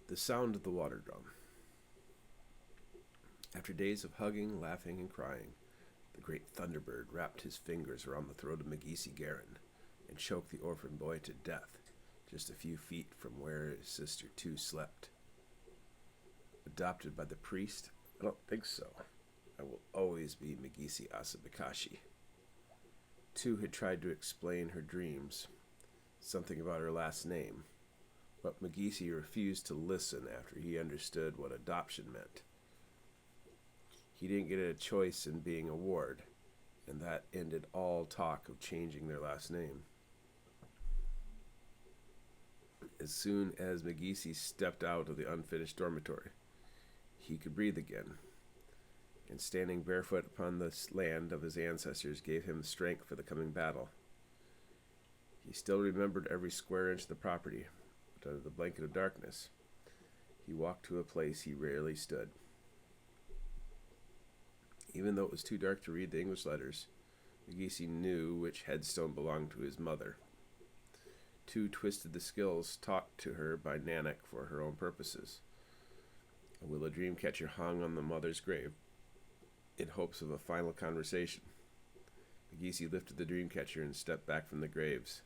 The sound of the water drum. After days of hugging, laughing, and crying, the great Thunderbird wrapped his fingers around the throat of McGeesy Garin and choked the orphan boy to death just a few feet from where his sister too slept. Adopted by the priest? I don't think so. I will always be Megisi Asabikashi. Tu had tried to explain her dreams, something about her last name, but Megisi refused to listen after he understood what adoption meant. He didn't get a choice in being a ward, and that ended all talk of changing their last name. As soon as Megisi stepped out of the unfinished dormitory, he could breathe again, and standing barefoot upon the land of his ancestors gave him strength for the coming battle. He still remembered every square inch of the property, but under the blanket of darkness, he walked to a place he rarely stood. Even though it was too dark to read the English letters, Megisi knew which headstone belonged to his mother. Tu twisted the skills taught to her by Nanak for her own purposes. A willow dreamcatcher hung on the mother's grave in hopes of a final conversation. Megisi lifted the dreamcatcher and stepped back from the graves.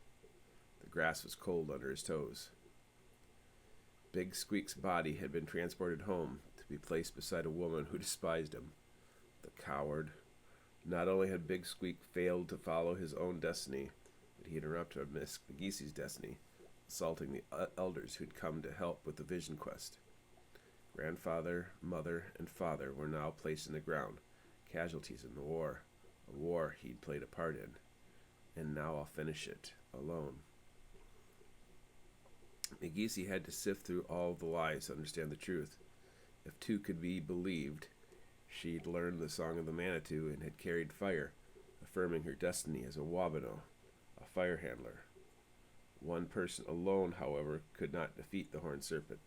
The grass was cold under his toes. Big Squeak's body had been transported home to be placed beside a woman who despised him. The coward. Not only had Big Squeak failed to follow his own destiny, but he interrupted Miss Megisi's destiny, assaulting the elders who'd come to help with the vision quest. Grandfather, mother, and father were now placed in the ground, casualties in the war, a war he'd played a part in, and now I'll finish it, alone. Megisi had to sift through all the lies to understand the truth. If Tu could be believed, she'd learned the Song of the Manitou and had carried fire, affirming her destiny as a Wabano, a fire handler. One person alone, however, could not defeat the Horned Serpent.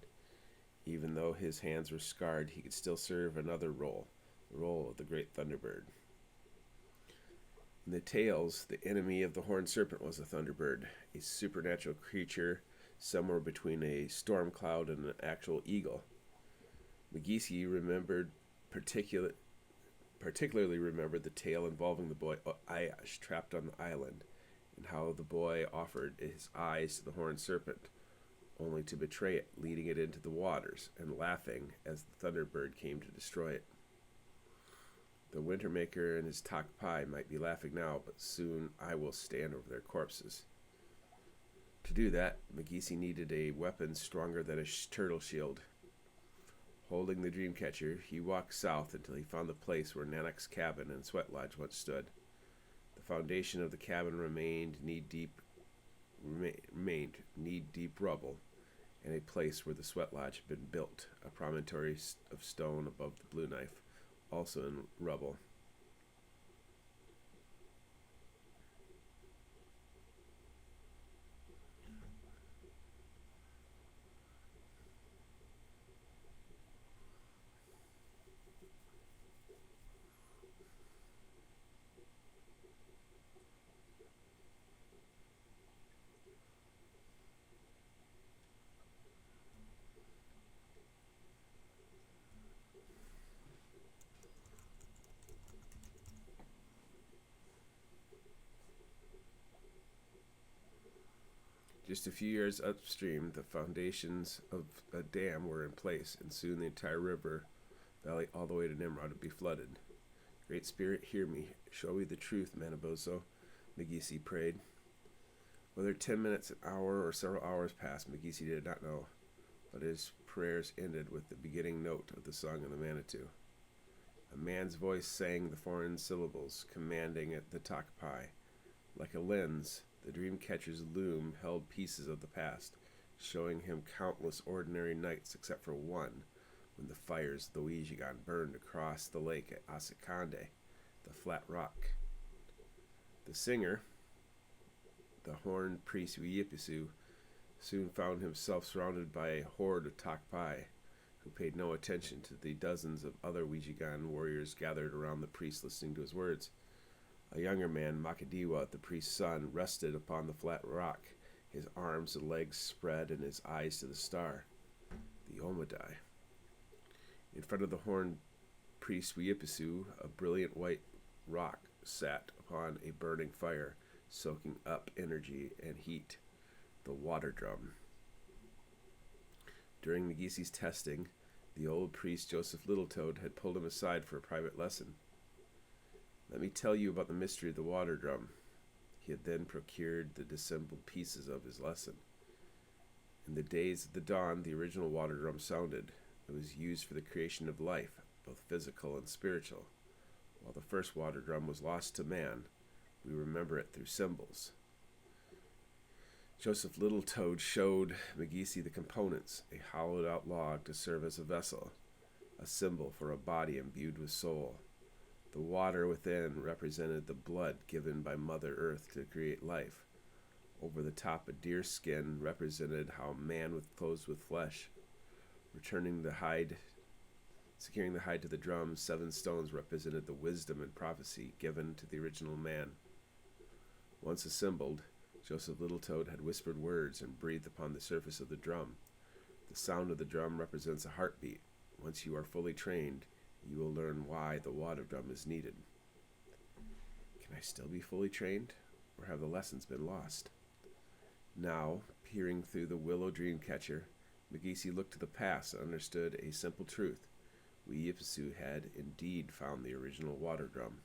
Even though his hands were scarred, he could still serve another role, the role of the Great Thunderbird. In the tales, the enemy of the Horned Serpent was a Thunderbird, a supernatural creature somewhere between a storm cloud and an actual eagle. Megisi particularly remembered the tale involving the boy Ayash trapped on the island, and how the boy offered his eyes to the Horned Serpent, only to betray it, leading it into the waters, and laughing as the Thunderbird came to destroy it. The Wintermaker and his Takpai might be laughing now, but soon I will stand over their corpses. To do that, Megisi needed a weapon stronger than a turtle shield. Holding the Dreamcatcher, he walked south until he found the place where Nanak's cabin and sweat lodge once stood. The foundation of the cabin remained knee-deep rubble, and a place where the sweat lodge had been built, a promontory of stone above the Blue Knife, also in rubble. Just a few years upstream, the foundations of a dam were in place, and soon the entire river valley all the way to Nimrod would be flooded. Great Spirit, hear me. Show me the truth, Manaboso, Megisi prayed. Whether 10 minutes, an hour, or several hours passed, Megisi did not know, but his prayers ended with the beginning note of the Song of the Manitou. A man's voice sang the foreign syllables, commanding at the Takpai. Like a lens, the Dreamcatcher's loom held pieces of the past, showing him countless ordinary nights except for one, when the fires of the Ouijigan burned across the lake at Asakande, the flat rock. The singer, the horned priest Uyipisu, soon found himself surrounded by a horde of Takpai, who paid no attention to the dozens of other Ouijigan warriors gathered around the priest listening to his words. A younger man, Makadiwa, the priest's son, rested upon the flat rock, his arms and legs spread and his eyes to the star. the Omadai. In front of the horned priest Weepisu, a brilliant white rock sat upon a burning fire, soaking up energy and heat, the water drum. During Magisi's testing, the old priest Joseph Littletoad had pulled him aside for a private lesson. Let me tell you about the mystery of the water drum. He had then procured the dissembled pieces of his lesson. In the days of the dawn, the original water drum sounded. It was used for the creation of life, both physical and spiritual. While the first water drum was lost to man, we remember it through symbols. Joseph Littletoad showed Magisi the components, a hollowed-out log to serve as a vessel, a symbol for a body imbued with soul. The water within represented the blood given by Mother Earth to create life. Over the top, a deer skin represented how man was clothed with flesh. Securing the hide to the drum, 7 stones represented the wisdom and prophecy given to the original man. Once assembled, Joseph Littletoad had whispered words and breathed upon the surface of the drum. The sound of the drum represents a heartbeat. Once you are fully trained, you will learn why the water drum is needed. Can I still be fully trained, or have the lessons been lost? Now, peering through the willow dreamcatcher, Magisi looked to the past and understood a simple truth. Weepisu had indeed found the original water drum.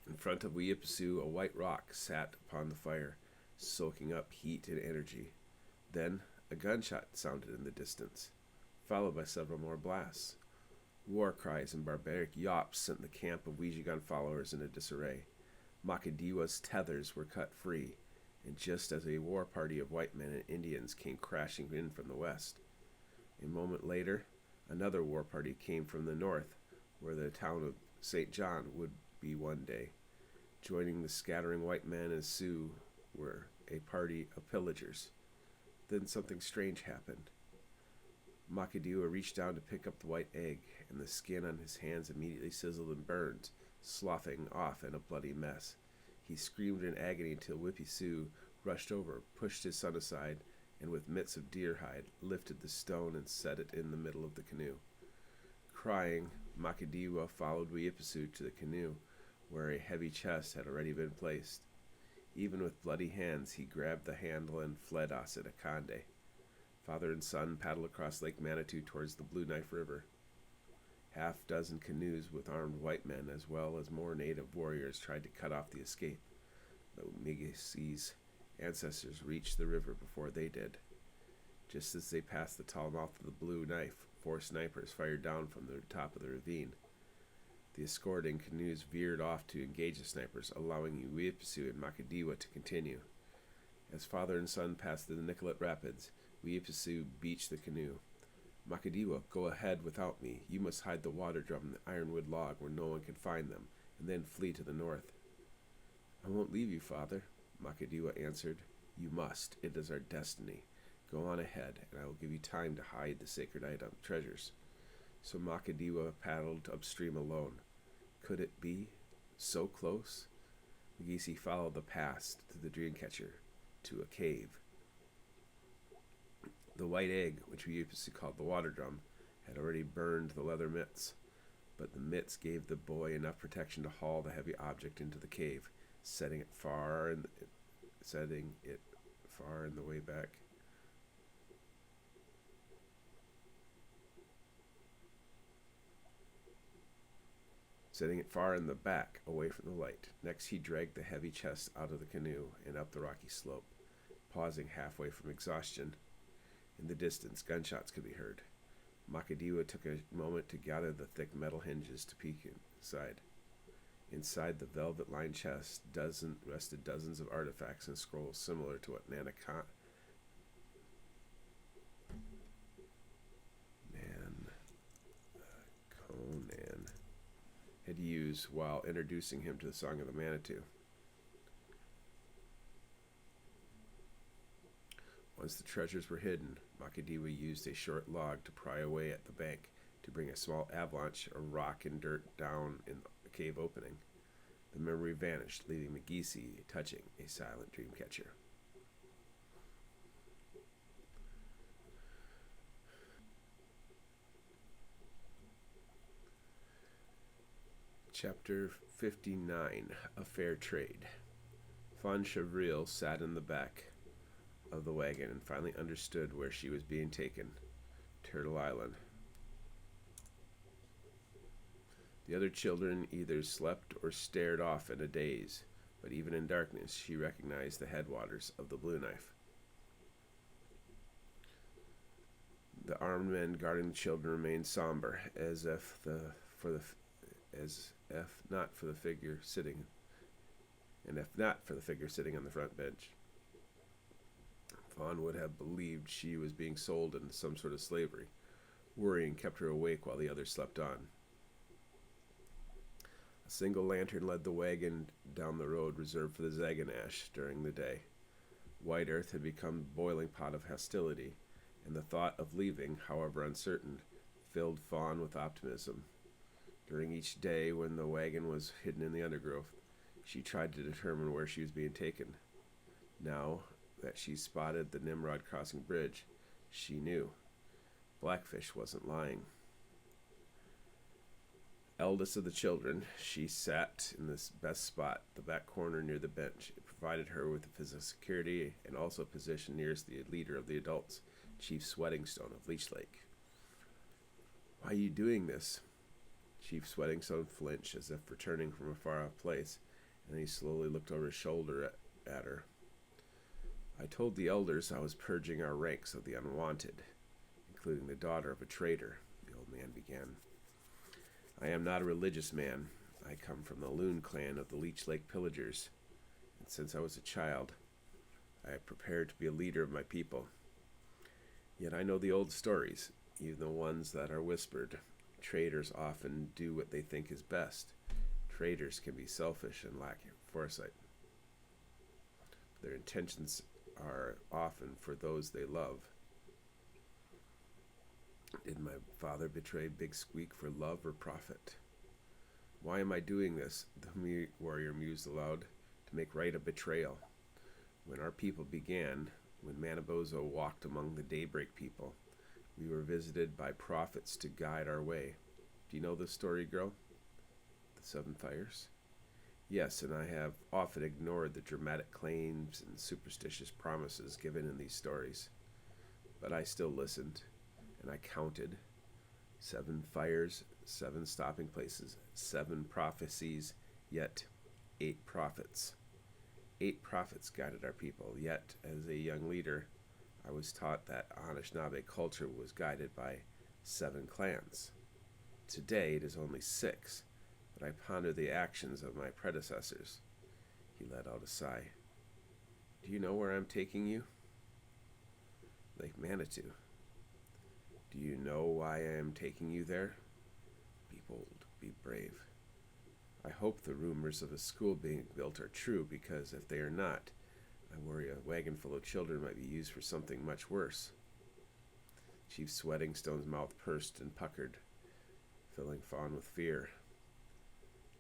In front of Weepisu, a white rock sat upon the fire, soaking up heat and energy. Then a gunshot sounded in the distance, followed by several more blasts. War cries and barbaric yops sent the camp of Ouijagan followers into disarray. Makadiwa's tethers were cut free, and just as a war party of white men and Indians came crashing in from the west. A moment later, another war party came from the north, where the town of St. John would be one day. Joining the scattering white men and Sioux were a party of pillagers. Then something strange happened. Makadiwa reached down to pick up the white egg, and the skin on his hands immediately sizzled and burned, sloughing off in a bloody mess. He screamed in agony until Weepisu rushed over, pushed his son aside, and with mitts of deer hide, lifted the stone and set it in the middle of the canoe. Crying, Makadiwa followed Weepisu to the canoe, where a heavy chest had already been placed. Even with bloody hands, he grabbed the handle and fled Asadakande. Father and son paddled across Lake Manitou towards the Blue Knife River. Half-dozen canoes with armed white men, as well as more native warriors, tried to cut off the escape, though Magisi's ancestors reached the river before they did. Just as they passed the tall mouth of the Blue Knife, 4 snipers fired down from the top of the ravine. The escorting canoes veered off to engage the snipers, allowing Weepisu and Makadiwa to continue. As father and son passed the Nicolet Rapids, Weepisu beached the canoe. Makadiwa, go ahead without me. You must hide the water drum in the ironwood log where no one can find them, and then flee to the north. I won't leave you, father, Makadiwa answered. You must. It is our destiny. Go on ahead, and I will give you time to hide the sacred treasures. So Makadiwa paddled upstream alone. Could it be? So close? Magisi followed the path to the dreamcatcher, to a cave. The white egg, which we used to call the water drum, had already burned the leather mitts, but the mitts gave the boy enough protection to haul the heavy object into the cave, setting it far in the way back. Setting it far in the back, away from the light. Next, he dragged the heavy chest out of the canoe and up the rocky slope, pausing halfway from exhaustion. In the distance, gunshots could be heard. Makadiwa took a moment to gather the thick metal hinges to peek inside. Inside the velvet-lined chest rested dozens of artifacts and scrolls similar to what Conan had used while introducing him to the Song of the Manitou. Once the treasures were hidden, Makadiwa used a short log to pry away at the bank to bring a small avalanche of rock and dirt down in the cave opening. The memory vanished, leaving Magisi touching a silent dream catcher. Chapter 59, A Fair Trade. Fawn Chevril sat in the back of the wagon and finally understood where she was being taken. Turtle Island. The other children either slept or stared off in a daze, but even in darkness she recognized the headwaters of the Blue Knife. The armed men guarding the children remained somber, as if not for the figure sitting on the front bench. Fawn would have believed she was being sold into some sort of slavery. Worrying kept her awake while the others slept on. A single lantern led the wagon down the road reserved for the Zaganash during the day. White Earth had become a boiling pot of hostility, and the thought of leaving, however uncertain, filled Fawn with optimism. During each day, when the wagon was hidden in the undergrowth, she tried to determine where she was being taken. Now that she spotted the Nimrod Crossing Bridge, she knew. Blackfish wasn't lying. Eldest of the children, she sat in the best spot, the back corner near the bench. It provided her with physical security and also a position nearest the leader of the adults, Chief Sweatingstone of Leech Lake. "Why are you doing this?" Chief Sweatingstone flinched as if returning from a far-off place, and he slowly looked over his shoulder at her. "I told the elders I was purging our ranks of the unwanted, including the daughter of a traitor," the old man began. "I am not a religious man. I come from the Loon clan of the Leech Lake Pillagers, and since I was a child, I have prepared to be a leader of my people. Yet I know the old stories, even the ones that are whispered. Traitors often do what they think is best. Traitors can be selfish and lack foresight. Their intentions are often for those they love. Did my father betray Big Squeak for love or profit? Why am I doing this?" the warrior mused aloud. "To make right a betrayal. When our people began, when Manabozho walked among the Daybreak people, we were visited by prophets to guide our way. Do you know this story, girl? The 7 fires? Yes, and I have often ignored the dramatic claims and superstitious promises given in these stories. But I still listened, and I counted. 7 fires, 7 stopping places, 7 prophecies, yet 8 prophets. 8 prophets guided our people, yet as a young leader, I was taught that Anishinaabe culture was guided by 7 clans. Today it is only 6, but I ponder the actions of my predecessors." He let out a sigh. "Do you know where I'm taking you?" "Lake Manitou." "Do you know why I am taking you there?" "Be bold, be brave." "I hope the rumors of a school being built are true, because if they are not, I worry a wagon full of children might be used for something much worse." Chief Sweatingstone's mouth pursed and puckered, filling Fawn with fear.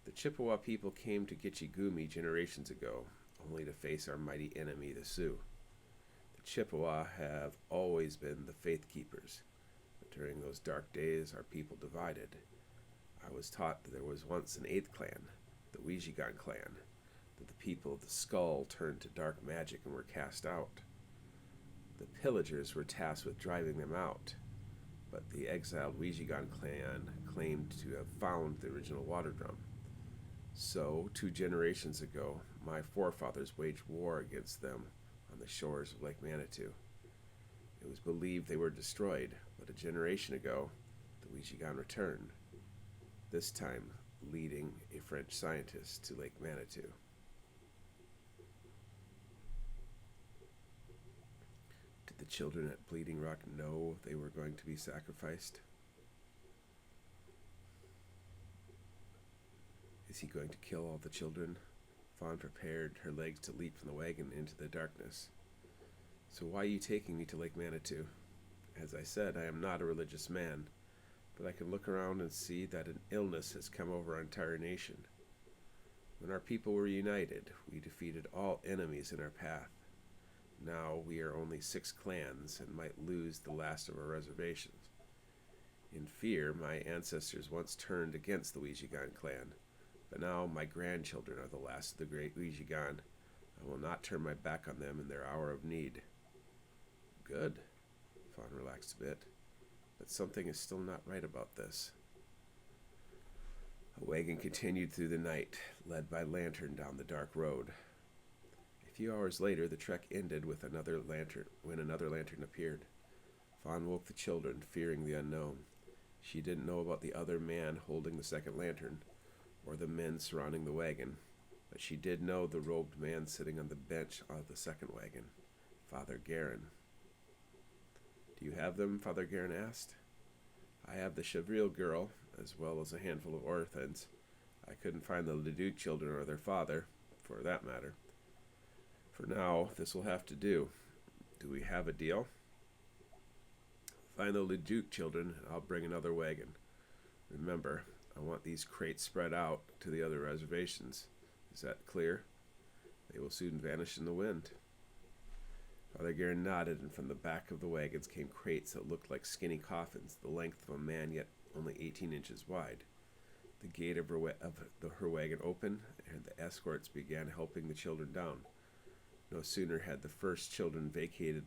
"The Chippewa people came to Gitchigumi generations ago, only to face our mighty enemy, the Sioux. The Chippewa have always been the faith keepers, but during those dark days our people divided. I was taught that there was once an 8th clan, the Weejigan clan, that the people of the Skull turned to dark magic and were cast out. The pillagers were tasked with driving them out, but the exiled Weejigan clan claimed to have found the original water drum. So, 2 generations ago, my forefathers waged war against them on the shores of Lake Manitou. It was believed they were destroyed, but a generation ago, the Weejigan returned, this time leading a French scientist to Lake Manitou." "Did the children at Bleeding Rock know they were going to be sacrificed?" "Is he going to kill all the children?" Fawn prepared her legs to leap from the wagon into the darkness. "So why are you taking me to Lake Manitou? As I said, I am not a religious man, but I can look around and see that an illness has come over our entire nation. When our people were united, we defeated all enemies in our path. Now we are only 6 clans and might lose the last of our reservations. In fear, my ancestors once turned against the Weejigan clan, But now my grandchildren are the last of the great Wijigan. I will not turn my back on them in their hour of need. Good. Fawn relaxed a bit. But something is still not right about this. A wagon continued through the night, led by lantern down the dark road. A few hours later, the trek ended with another lantern appeared. Fawn woke the children, fearing the unknown. She didn't know about the other man holding the second lantern, or the men surrounding the wagon, but she did know the robed man sitting on the bench of the second wagon, Father Garin. Do you have them? Father Garin asked. I have the Chevril girl, as well as a handful of orphans. I couldn't find the Leduc children or their father, for that matter. For now, this will have to do. Do we have a deal? Find the Leduc children, and I'll bring another wagon. Remember, I want these crates spread out to the other reservations. Is that clear? They will soon vanish in the wind. Father Garin nodded, and from the back of the wagons came crates that looked like skinny coffins, the length of a man, yet only 18 inches wide. The gate of her wagon opened, and the escorts began helping the children down. No sooner had the first children vacated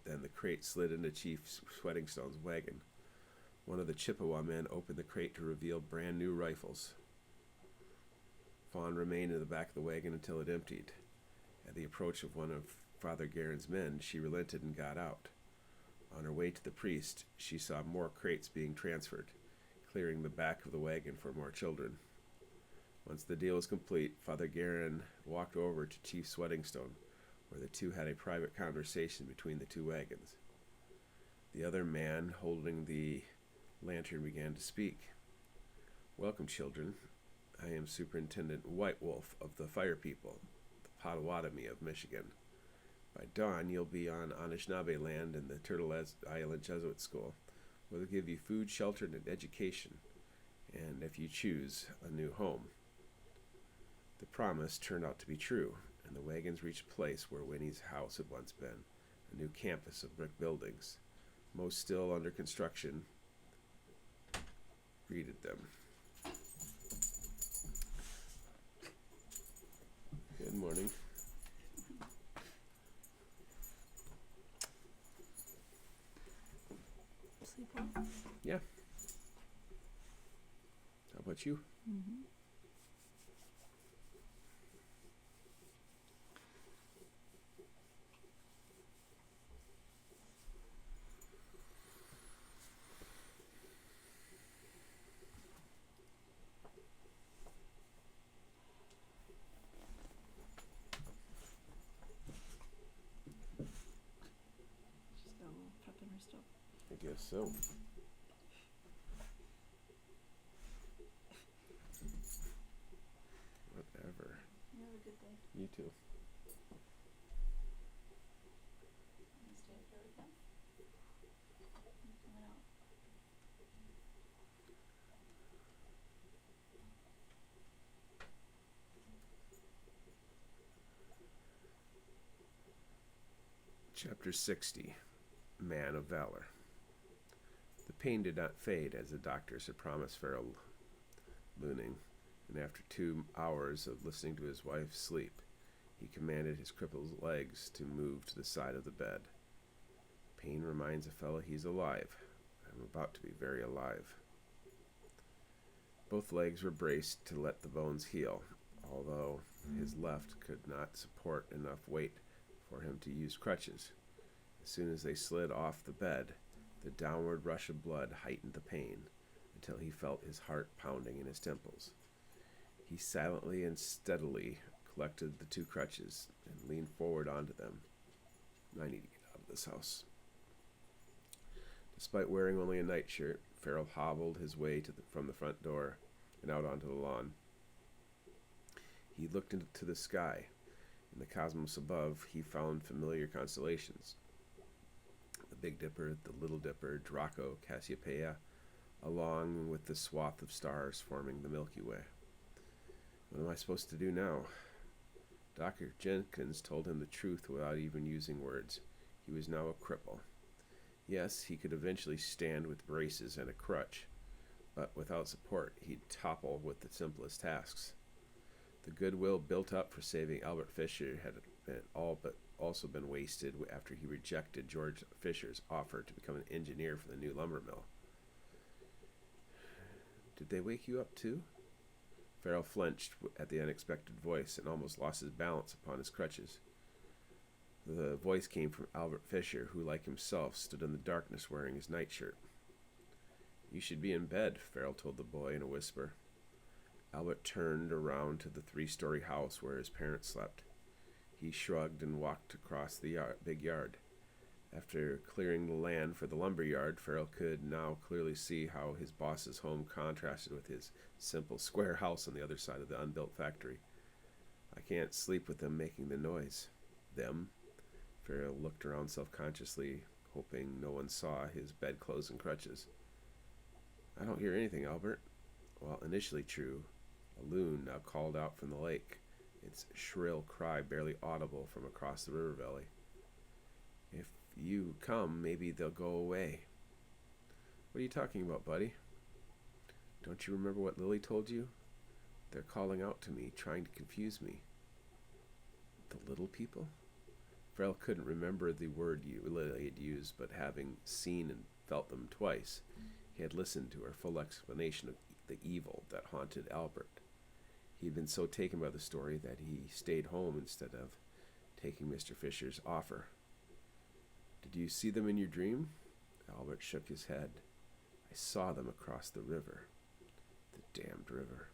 than the crate slid into Chief Sweatingstone's wagon. One of the Chippewa men opened the crate to reveal brand new rifles. Fawn remained in the back of the wagon until it emptied. At the approach of one of Father Garin's men, she relented and got out. On her way to the priest, she saw more crates being transferred, clearing the back of the wagon for more children. Once the deal was complete, Father Garin walked over to Chief Sweatingstone, where the two had a private conversation between the two wagons. The other man, holding the lantern, began to speak. Welcome, children. I am Superintendent White Wolf of the Fire People, the Potawatomi of Michigan. By dawn, you'll be on Anishinaabe land in the Turtle Island Jesuit School. We'll give you food, shelter, and education, and if you choose, a new home. The promise turned out to be true, and the wagons reached a place where Winnie's house had once been, a new campus of brick buildings, most still under construction, greeted them. Good morning. Sleep well? Yeah. How about you? Mm-hmm. She's got a little pep in her step. I guess so. Whatever. You have a good day. You too. You stay up here with them? You coming out? Chapter 60. Man of Valor. The pain did not fade as the doctors had promised Farrell mooning, and after 2 hours of listening to his wife sleep, he commanded his crippled legs to move to the side of the bed. Pain reminds a fellow he's alive. I'm about to be very alive. Both legs were braced to let the bones heal, although his left could not support enough weight for him to use crutches. As soon as they slid off the bed, the downward rush of blood heightened the pain until he felt his heart pounding in his temples. He silently and steadily collected the 2 crutches and leaned forward onto them. I need to get out of this house. Despite wearing only a nightshirt, Farrell hobbled his way from the front door and out onto the lawn. He looked into the sky. In the cosmos above, he found familiar constellations. The Big Dipper, the Little Dipper, Draco, Cassiopeia, along with the swath of stars forming the Milky Way. What am I supposed to do now? Dr. Jenkins told him the truth without even using words. He was now a cripple. Yes, he could eventually stand with braces and a crutch, but without support, he'd topple with the simplest tasks. The goodwill built up for saving Albert Fisher had all but also been wasted after he rejected George Fisher's offer to become an engineer for the new lumber mill. Did they wake you up too? Farrell flinched at the unexpected voice and almost lost his balance upon his crutches. The voice came from Albert Fisher, who, like himself, stood in the darkness wearing his nightshirt. You should be in bed, Farrell told the boy in a whisper. Albert turned around to the 3-story house where his parents slept. He shrugged and walked across the big yard. After clearing the land for the lumber yard, Farrell could now clearly see how his boss's home contrasted with his simple square house on the other side of the unbuilt factory. I can't sleep with them making the noise. Them? Farrell looked around self-consciously, hoping no one saw his bedclothes and crutches. I don't hear anything, Albert. Well, initially true. A loon now called out from the lake, its shrill cry barely audible from across the river valley. If you come, maybe they'll go away. What are you talking about, buddy? Don't you remember what Lily told you? They're calling out to me, trying to confuse me. The little people? Farrell couldn't remember the word Lily had used, but having seen and felt them twice, he had listened to her full explanation of the evil that haunted Albert. He had been so taken by the story that he stayed home instead of taking Mr. Fisher's offer. Did you see them in your dream? Albert shook his head. I saw them across the river. The damned river.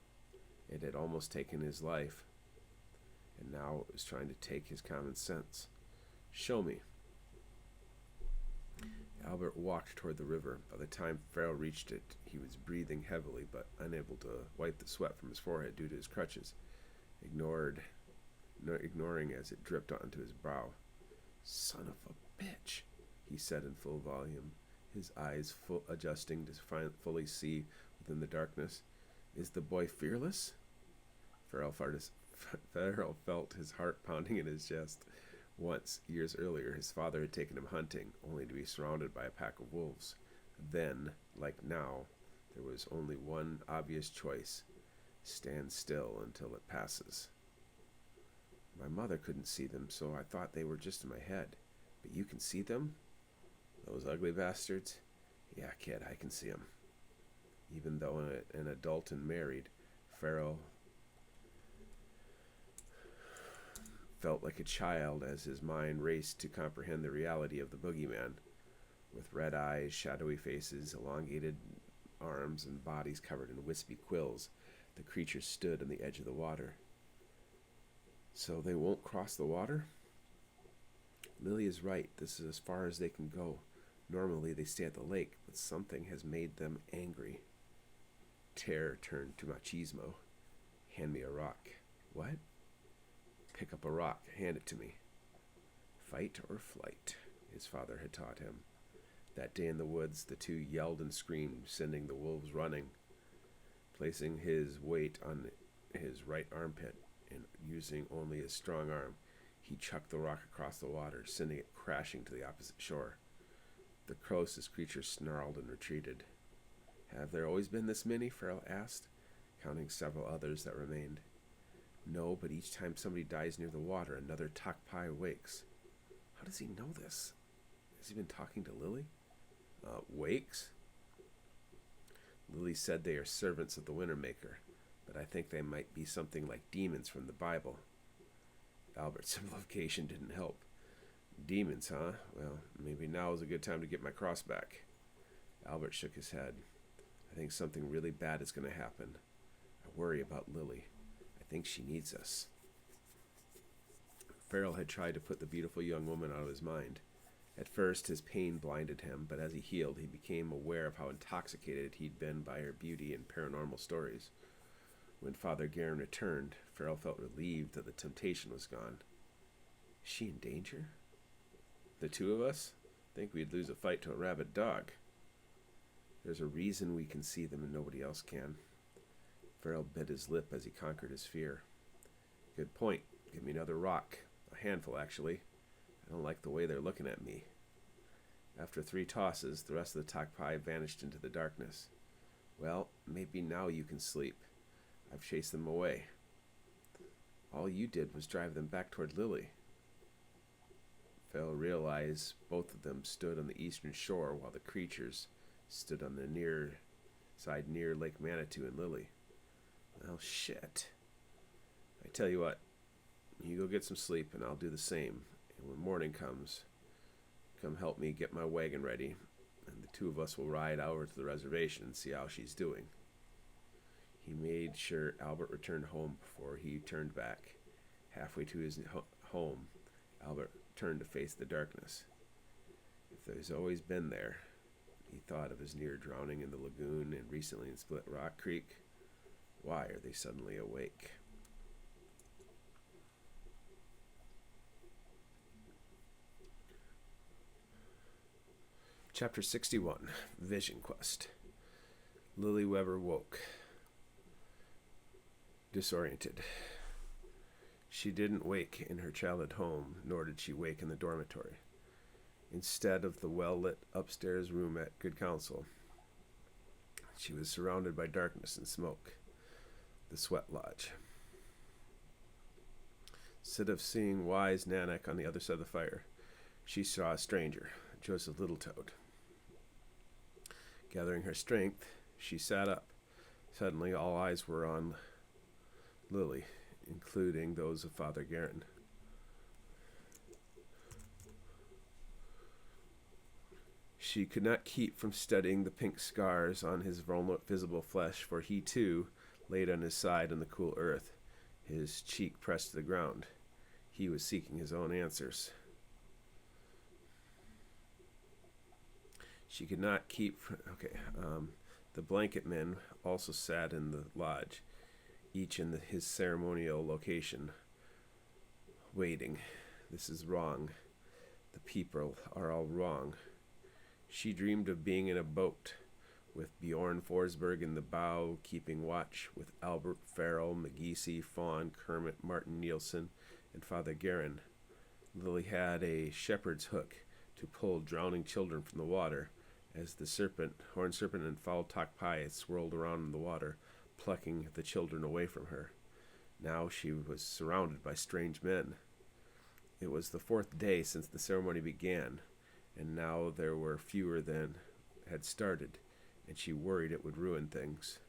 It had almost taken his life, and now it was trying to take his common sense. Show me. Albert walked toward the river. By the time Farrell reached it, he was breathing heavily but unable to wipe the sweat from his forehead due to his crutches, ignoring as it dripped onto his brow. Son of a bitch, he said in full volume, his eyes adjusting to fully see within the darkness. Is the boy fearless? Farrell felt his heart pounding in his chest. Once, years earlier, his father had taken him hunting, only to be surrounded by a pack of wolves. Then, like now, there was only one obvious choice. Stand still until it passes. My mother couldn't see them, so I thought they were just in my head. But you can see them? Those ugly bastards? Yeah, kid, I can see them. Even though an adult and married, Farrell felt like a child as his mind raced to comprehend the reality of the boogeyman. With red eyes, shadowy faces, elongated arms, and bodies covered in wispy quills, the creature stood on the edge of the water. So they won't cross the water? Lily is right. This is as far as they can go. Normally they stay at the lake, but something has made them angry. Terror turned to machismo. Hand me a rock. What? Pick up a rock. Hand it to me. Fight or flight, his father had taught him. That day in the woods, the two yelled and screamed, sending the wolves running. Placing his weight on his right armpit and using only his strong arm, he chucked the rock across the water, sending it crashing to the opposite shore. The closest creature snarled and retreated. Have there always been this many? Farrell asked, counting several others that remained. No, but each time somebody dies near the water, another Takpai wakes. How does he know this? Has he been talking to Lily? Wakes? Lily said they are servants of the Wintermaker, but I think they might be something like demons from the Bible. Albert's simplification didn't help. Demons, huh? Well, maybe now is a good time to get my cross back. Albert shook his head. I think something really bad is going to happen. I worry about Lily. I think she needs us. Farrell had tried to put the beautiful young woman out of his mind. At first, his pain blinded him, but as he healed, he became aware of how intoxicated he'd been by her beauty and paranormal stories. When Father Guerin returned, Farrell felt relieved that the temptation was gone. Is she in danger? The two of us? Think we'd lose a fight to a rabid dog. There's a reason we can see them and nobody else can. Farrell bit his lip as he conquered his fear. Good point. Give me another rock. A handful, actually. I don't like the way they're looking at me. After 3 tosses, the rest of the Takpai vanished into the darkness. Well, maybe now you can sleep. I've chased them away. All you did was drive them back toward Lily. Phil realized both of them stood on the eastern shore while the creatures stood on the near side near Lake Manitou and Lily. Well, shit. I tell you what, you go get some sleep and I'll do the same. And when morning comes, come help me get my wagon ready, and the two of us will ride over to the reservation and see how she's doing. He made sure Albert returned home before he turned back. Halfway to his home, Albert turned to face the darkness. If there's always been there, he thought of his near drowning in the lagoon and recently in Split Rock Creek. Why are they suddenly awake? Chapter 61, Vision Quest. Lily Weber woke, disoriented. She didn't wake in her childhood home, nor did she wake in the dormitory. Instead of the well-lit upstairs room at Good Counsel, she was surrounded by darkness and smoke. The Sweat Lodge. Instead of seeing wise Nanak on the other side of the fire, she saw a stranger, Joseph Littletoad. Gathering her strength, she sat up. Suddenly, all eyes were on Lily, including those of Father Guerin. She could not keep from studying the pink scars on his visible flesh, for he, too, laid on his side on the cool earth, his cheek pressed to the ground. He was seeking his own answers. She could not keep... the blanket men also sat in the lodge, each in his ceremonial location, waiting. This is wrong. The people are all wrong. She dreamed of being in a boat, with Bjorn Forsberg in the bow, keeping watch with Albert Farrell, McGeesy, Fawn, Kermit, Martin Nielsen, and Father Guerin. Lily had a shepherd's hook to pull drowning children from the water, as the horned serpent and foul Tokpai swirled around in the water, plucking the children away from her. Now she was surrounded by strange men. It was the 4th day since the ceremony began, and now there were fewer than had started, and she worried it would ruin things.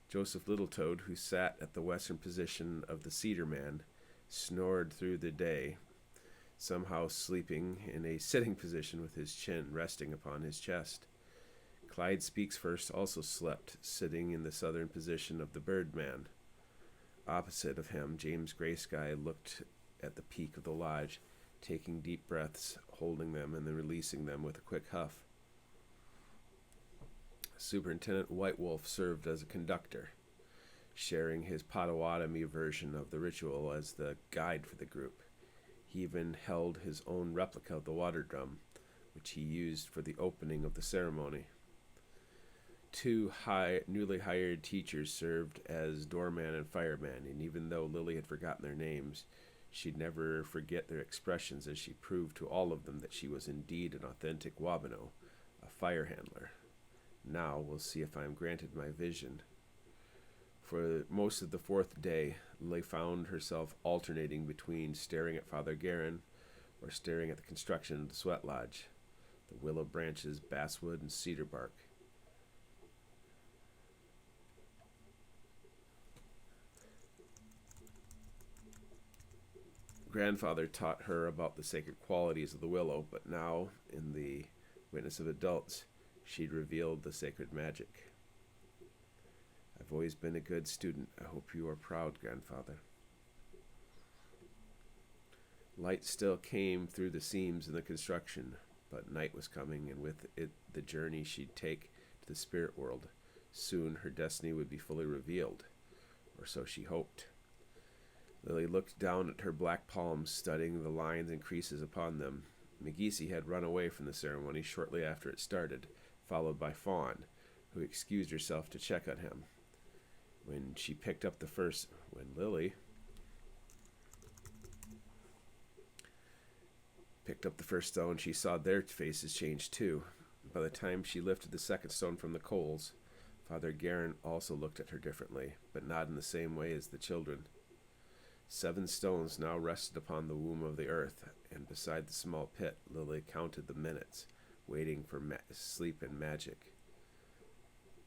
Joseph Littletoad, who sat at the western position of the Cedar Man, snored through the day, somehow sleeping in a sitting position with his chin resting upon his chest. Clyde Speaks First also slept, sitting in the southern position of the Birdman. Opposite of him, James Graysky looked at the peak of the lodge, taking deep breaths, holding them, and then releasing them with a quick huff. Superintendent White Wolf served as a conductor, sharing his Potawatomi version of the ritual as the guide for the group. He even held his own replica of the water drum, which he used for the opening of the ceremony. 2 newly hired teachers served as doorman and fireman, and even though Lily had forgotten their names, she'd never forget their expressions as she proved to all of them that she was indeed an authentic Wabano, a fire handler. Now we'll see if I am granted my vision. For most of the 4th day, Lily found herself alternating between staring at Father Guerin or staring at the construction of the Sweat Lodge, the willow branches, basswood, and cedar bark. Grandfather taught her about the sacred qualities of the willow, but now, in the witness of adults, she'd revealed the sacred magic. I've always been a good student. I hope you are proud, Grandfather. Light still came through the seams in the construction, but night was coming, and with it the journey she'd take to the spirit world. Soon her destiny would be fully revealed, or so she hoped. Lily looked down at her black palms, studying the lines and creases upon them. McGeesy had run away from the ceremony shortly after it started, followed by Fawn, who excused herself to check on him. When Lily picked up the first stone, she saw their faces change too. By the time she lifted the second stone from the coals, Father Garin also looked at her differently, but not in the same way as the children. 7 stones now rested upon the womb of the earth, and beside the small pit, Lily counted the minutes, waiting for sleep and magic.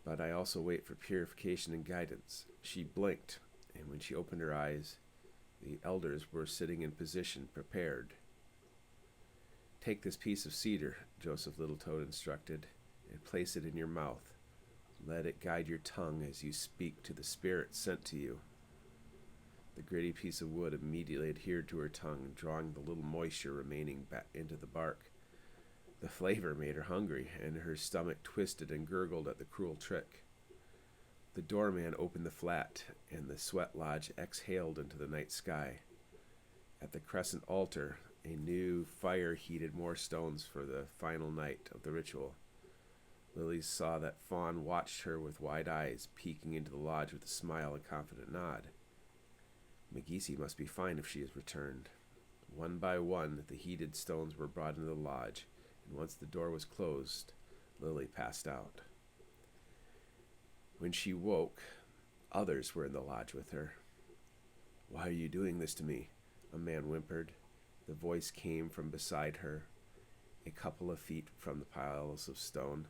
But I also wait for purification and guidance. She blinked, and when she opened her eyes, the elders were sitting in position, prepared. Take this piece of cedar, Joseph Littletoad instructed, and place it in your mouth. Let it guide your tongue as you speak to the spirit sent to you. The gritty piece of wood immediately adhered to her tongue, drawing the little moisture remaining back into the bark. The flavor made her hungry, and her stomach twisted and gurgled at the cruel trick. The doorman opened the flat, and the sweat lodge exhaled into the night sky. At the crescent altar, a new fire heated more stones for the final night of the ritual. Lily saw that Fawn watched her with wide eyes, peeking into the lodge with a smile and confident nod. McGeesy must be fine if she has returned. One by one, the heated stones were brought into the lodge, and once the door was closed, Lily passed out. When she woke, others were in the lodge with her. "Why are you doing this to me?" a man whimpered. The voice came from beside her, a couple of feet from the piles of stone.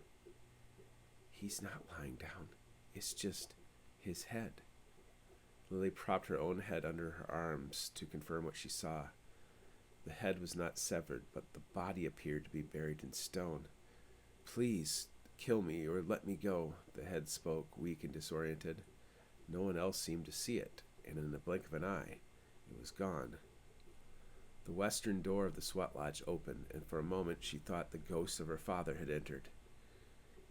"He's not lying down. It's just his head." Lily propped her own head under her arms to confirm what she saw. The head was not severed, but the body appeared to be buried in stone. "Please, kill me or let me go," the head spoke, weak and disoriented. No one else seemed to see it, and in the blink of an eye, it was gone. The western door of the sweat lodge opened, and for a moment she thought the ghost of her father had entered.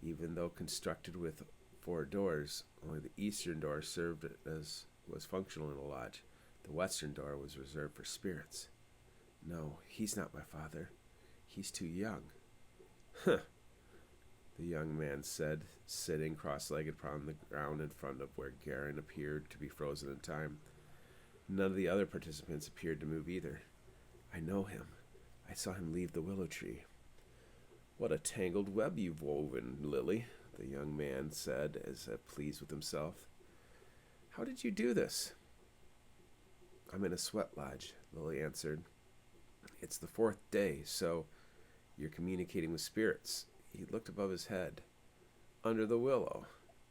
Even though constructed with 4 doors, only the eastern door served as was functional in the lodge. The western door was reserved for spirits. "No, he's not my father. He's too young." "Huh," the young man said, sitting cross-legged upon the ground in front of where Garin appeared to be frozen in time. None of the other participants appeared to move either. "I know him. I saw him leave the willow tree." "What a tangled web you've woven, Lily," the young man said, as if pleased with himself. "How did you do this?" "I'm in a sweat lodge," Lily answered. "It's the 4th day, so you're communicating with spirits." He looked above his head. "Under the willow.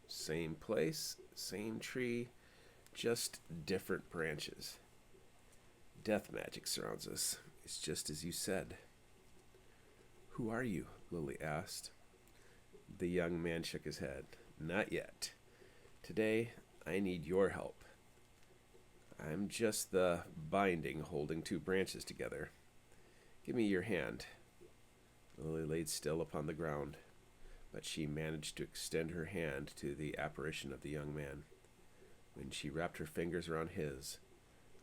Same place, same tree, just different branches. Death magic surrounds us. It's just as you said." "Who are you?" Lily asked. The young man shook his head. "Not yet. Today, I need your help. I'm just the binding holding 2 branches together. Give me your hand." Lily laid still upon the ground, but she managed to extend her hand to the apparition of the young man. When she wrapped her fingers around his,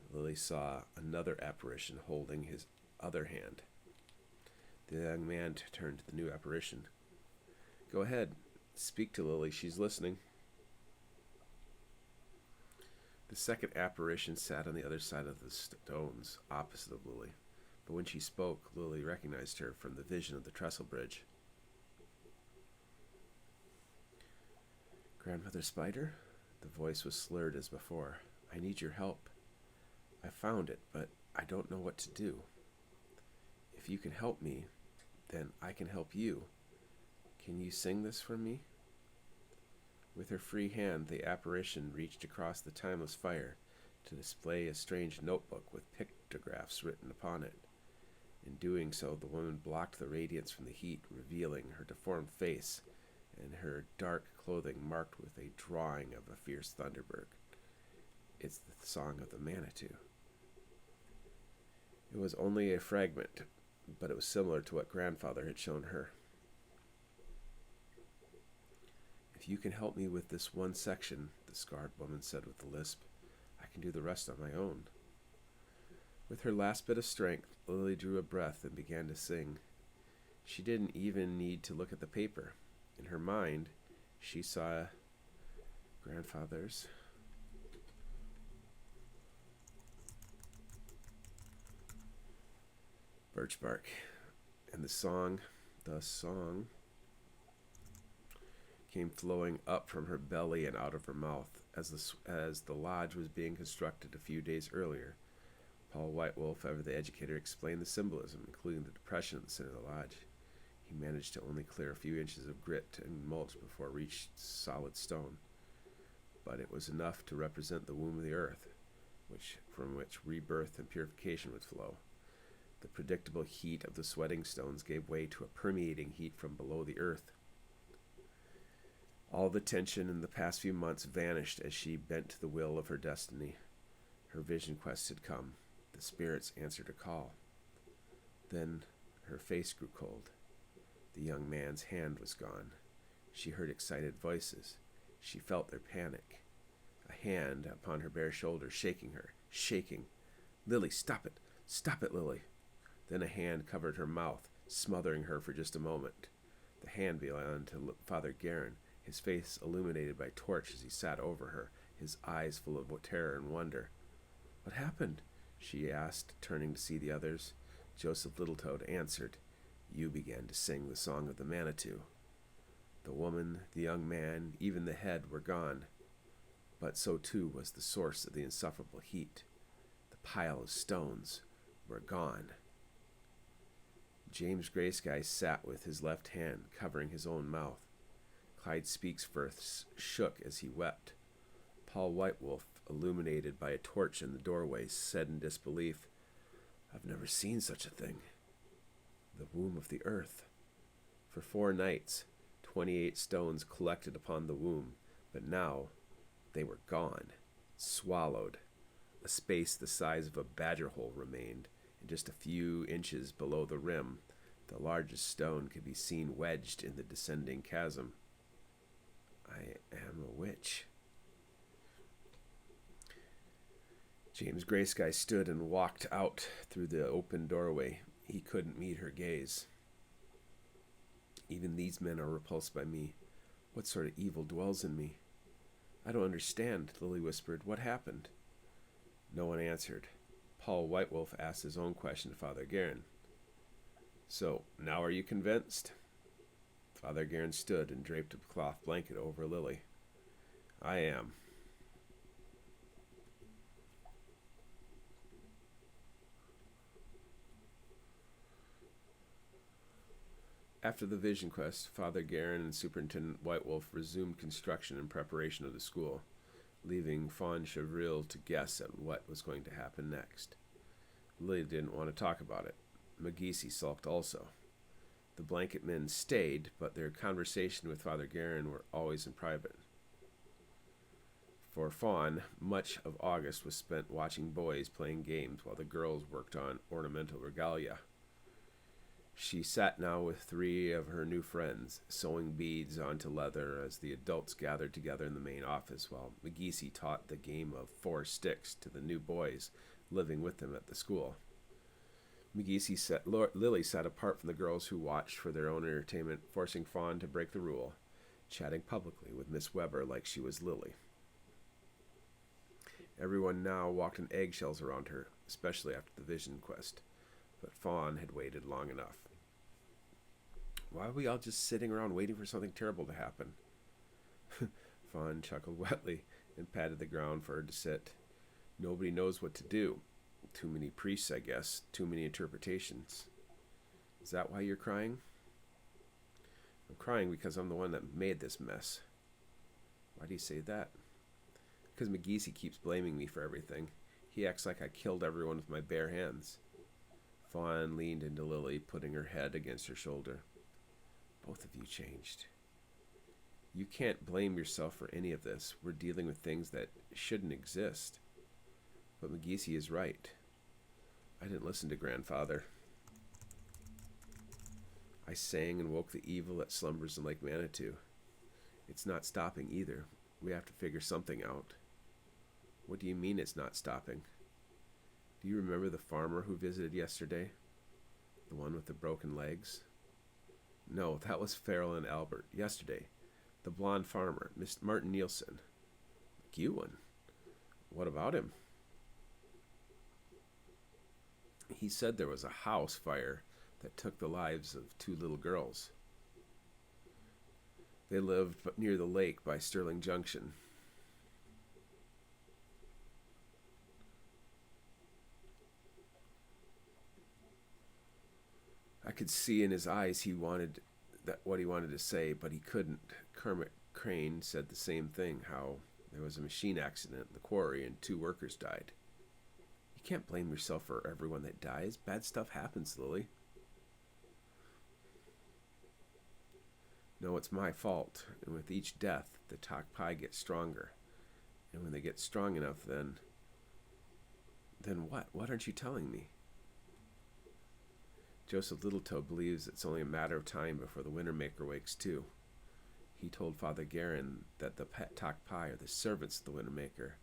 Lily saw another apparition holding his other hand. The young man turned to the new apparition. "Go ahead. Speak to Lily. She's listening." The second apparition sat on the other side of the stones, opposite of Lily. But when she spoke, Lily recognized her from the vision of the trestle bridge. "Grandmother Spider?" The voice was slurred as before. "I need your help. I found it, but I don't know what to do. If you can help me, then I can help you. Can you sing this for me?" With her free hand, the apparition reached across the timeless fire to display a strange notebook with pictographs written upon it. In doing so, the woman blocked the radiance from the heat, revealing her deformed face and her dark clothing marked with a drawing of a fierce thunderbird. It's the song of the Manitou. It was only a fragment, but it was similar to what Grandfather had shown her. "If you can help me with this one section," the scarred woman said with a lisp, "I can do the rest on my own." With her last bit of strength, Lily drew a breath and began to sing. She didn't even need to look at the paper. In her mind, she saw Grandfather's birch bark, and the song came flowing up from her belly and out of her mouth as the lodge was being constructed a few days earlier. Paul Whitewolf, ever the educator, explained the symbolism, including the depression at the center of the lodge. He managed to only clear a few inches of grit and mulch before it reached solid stone, but it was enough to represent the womb of the earth, from which rebirth and purification would flow. The predictable heat of the sweating stones gave way to a permeating heat from below the earth. All the tension in the past few months vanished as she bent to the will of her destiny. Her vision quest had come. The spirits answered her call. Then her face grew cold. The young man's hand was gone. She heard excited voices. She felt their panic. A hand upon her bare shoulder, shaking her, shaking. "Lily, stop it! Stop it, Lily!" Then a hand covered her mouth, smothering her for just a moment. The hand belonged to Father Guerin, his face illuminated by torch as he sat over her, his eyes full of terror and wonder. "What happened?" she asked, turning to see the others. Joseph Littletoad answered, "You began to sing the song of the Manitou." The woman, the young man, even the head were gone. But so too was the source of the insufferable heat. The pile of stones were gone. James Graysky sat with his left hand covering his own mouth. Clyde Speaksforth shook as he wept. Paul Whitewolf, illuminated by a torch in the doorway, said in disbelief, "I've never seen such a thing. The womb of the earth." For 4 nights, 28 stones collected upon the womb, but now they were gone, swallowed. A space the size of a badger hole remained, and just a few inches below the rim, the largest stone could be seen wedged in the descending chasm. "I am a witch." James Graysky stood and walked out through the open doorway. He couldn't meet her gaze. "Even these men are repulsed by me. What sort of evil dwells in me?" "I don't understand," Lily whispered. "What happened?" No one answered. Paul Whitewolf asked his own question to Father Guerin. "So, now are you convinced?" Father Guerin stood and draped a cloth blanket over Lily. "I am." After the vision quest, Father Guerin and Superintendent Whitewolf resumed construction and preparation of the school, leaving Fawn Chevril to guess at what was going to happen next. Lily didn't want to talk about it. McGeesy sulked also. The blanket men stayed, but their conversation with Father Guerin were always in private. For Fawn, much of August was spent watching boys playing games while the girls worked on ornamental regalia. She sat now with 3 of her new friends, sewing beads onto leather as the adults gathered together in the main office, while McGeesy taught the game of 4 sticks to the new boys living with them at the school. Lily sat apart from the girls who watched for their own entertainment, forcing Fawn to break the rule, chatting publicly with Miss Weber like she was Lily. Everyone now walked on eggshells around her, especially after the vision quest, but Fawn had waited long enough. "Why are we all just sitting around waiting for something terrible to happen?" Fawn chuckled wetly and patted the ground for her to sit. "Nobody knows what to do. Too many priests, I guess. Too many interpretations." "Is that why you're crying?" "I'm crying because I'm the one that made this mess." "Why do you say that?" "Because McGeesy keeps blaming me for everything. He acts like I killed everyone with my bare hands." Fawn leaned into Lily, putting her head against her shoulder. "Both of you changed. You can't blame yourself for any of this. We're dealing with things that shouldn't exist. But McGeesy is right. I didn't listen to Grandfather. I sang and woke the evil that slumbers in Lake Manitou. It's not stopping either. We have to figure something out." "What do you mean it's not stopping?" "Do you remember the farmer who visited yesterday? The one with the broken legs?" "No, that was Farrell and Albert. Yesterday. The blonde farmer, Mr. Martin Nielsen." "McEwen? What about him?" "He said there was a house fire that took the lives of 2 little girls." They lived near the lake by Sterling Junction. I could see in his eyes what he wanted to say, but he couldn't. Kermit Crane said the same thing, how there was a machine accident in the quarry and 2 workers died. You can't blame yourself for everyone that dies. Bad stuff happens, Lily. No, it's my fault. And with each death, the Takpai gets stronger. And when they get strong enough, then what? What aren't you telling me? Joseph Littletoe believes it's only a matter of time before the Wintermaker wakes too. He told Father Garin that the Takpai are the servants of the Wintermaker,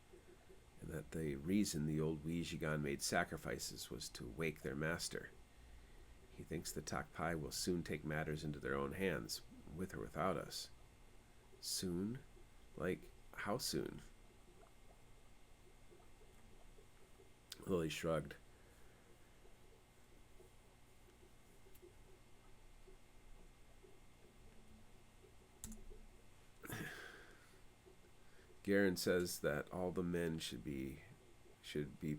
and that the reason the old Wijigan made sacrifices was to wake their master. He thinks the Takpai will soon take matters into their own hands, with or without us. Soon? Like, how soon? Lily shrugged. Garin says that all the men should be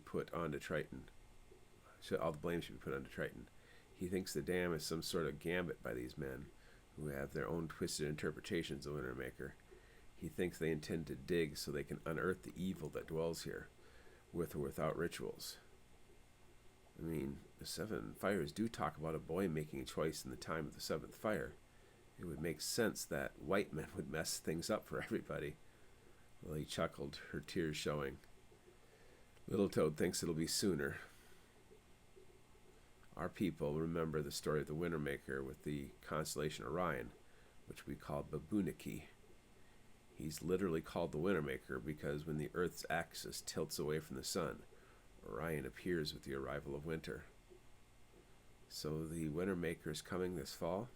put onto Triton. All the blame should be put onto Triton. He thinks the dam is some sort of gambit by these men, who have their own twisted interpretations of Wintermaker. He thinks they intend to dig so they can unearth the evil that dwells here, with or without rituals. I mean, the 7 fires do talk about a boy making a choice in the time of the 7th fire. It would make sense that white men would mess things up for everybody. Lily chuckled, her tears showing. Littletoad thinks it'll be sooner. Our people remember the story of the Wintermaker with the constellation Orion, which we call Babuniki. He's literally called the Wintermaker because when the Earth's axis tilts away from the sun, Orion appears with the arrival of winter. So the Wintermaker is coming this fall?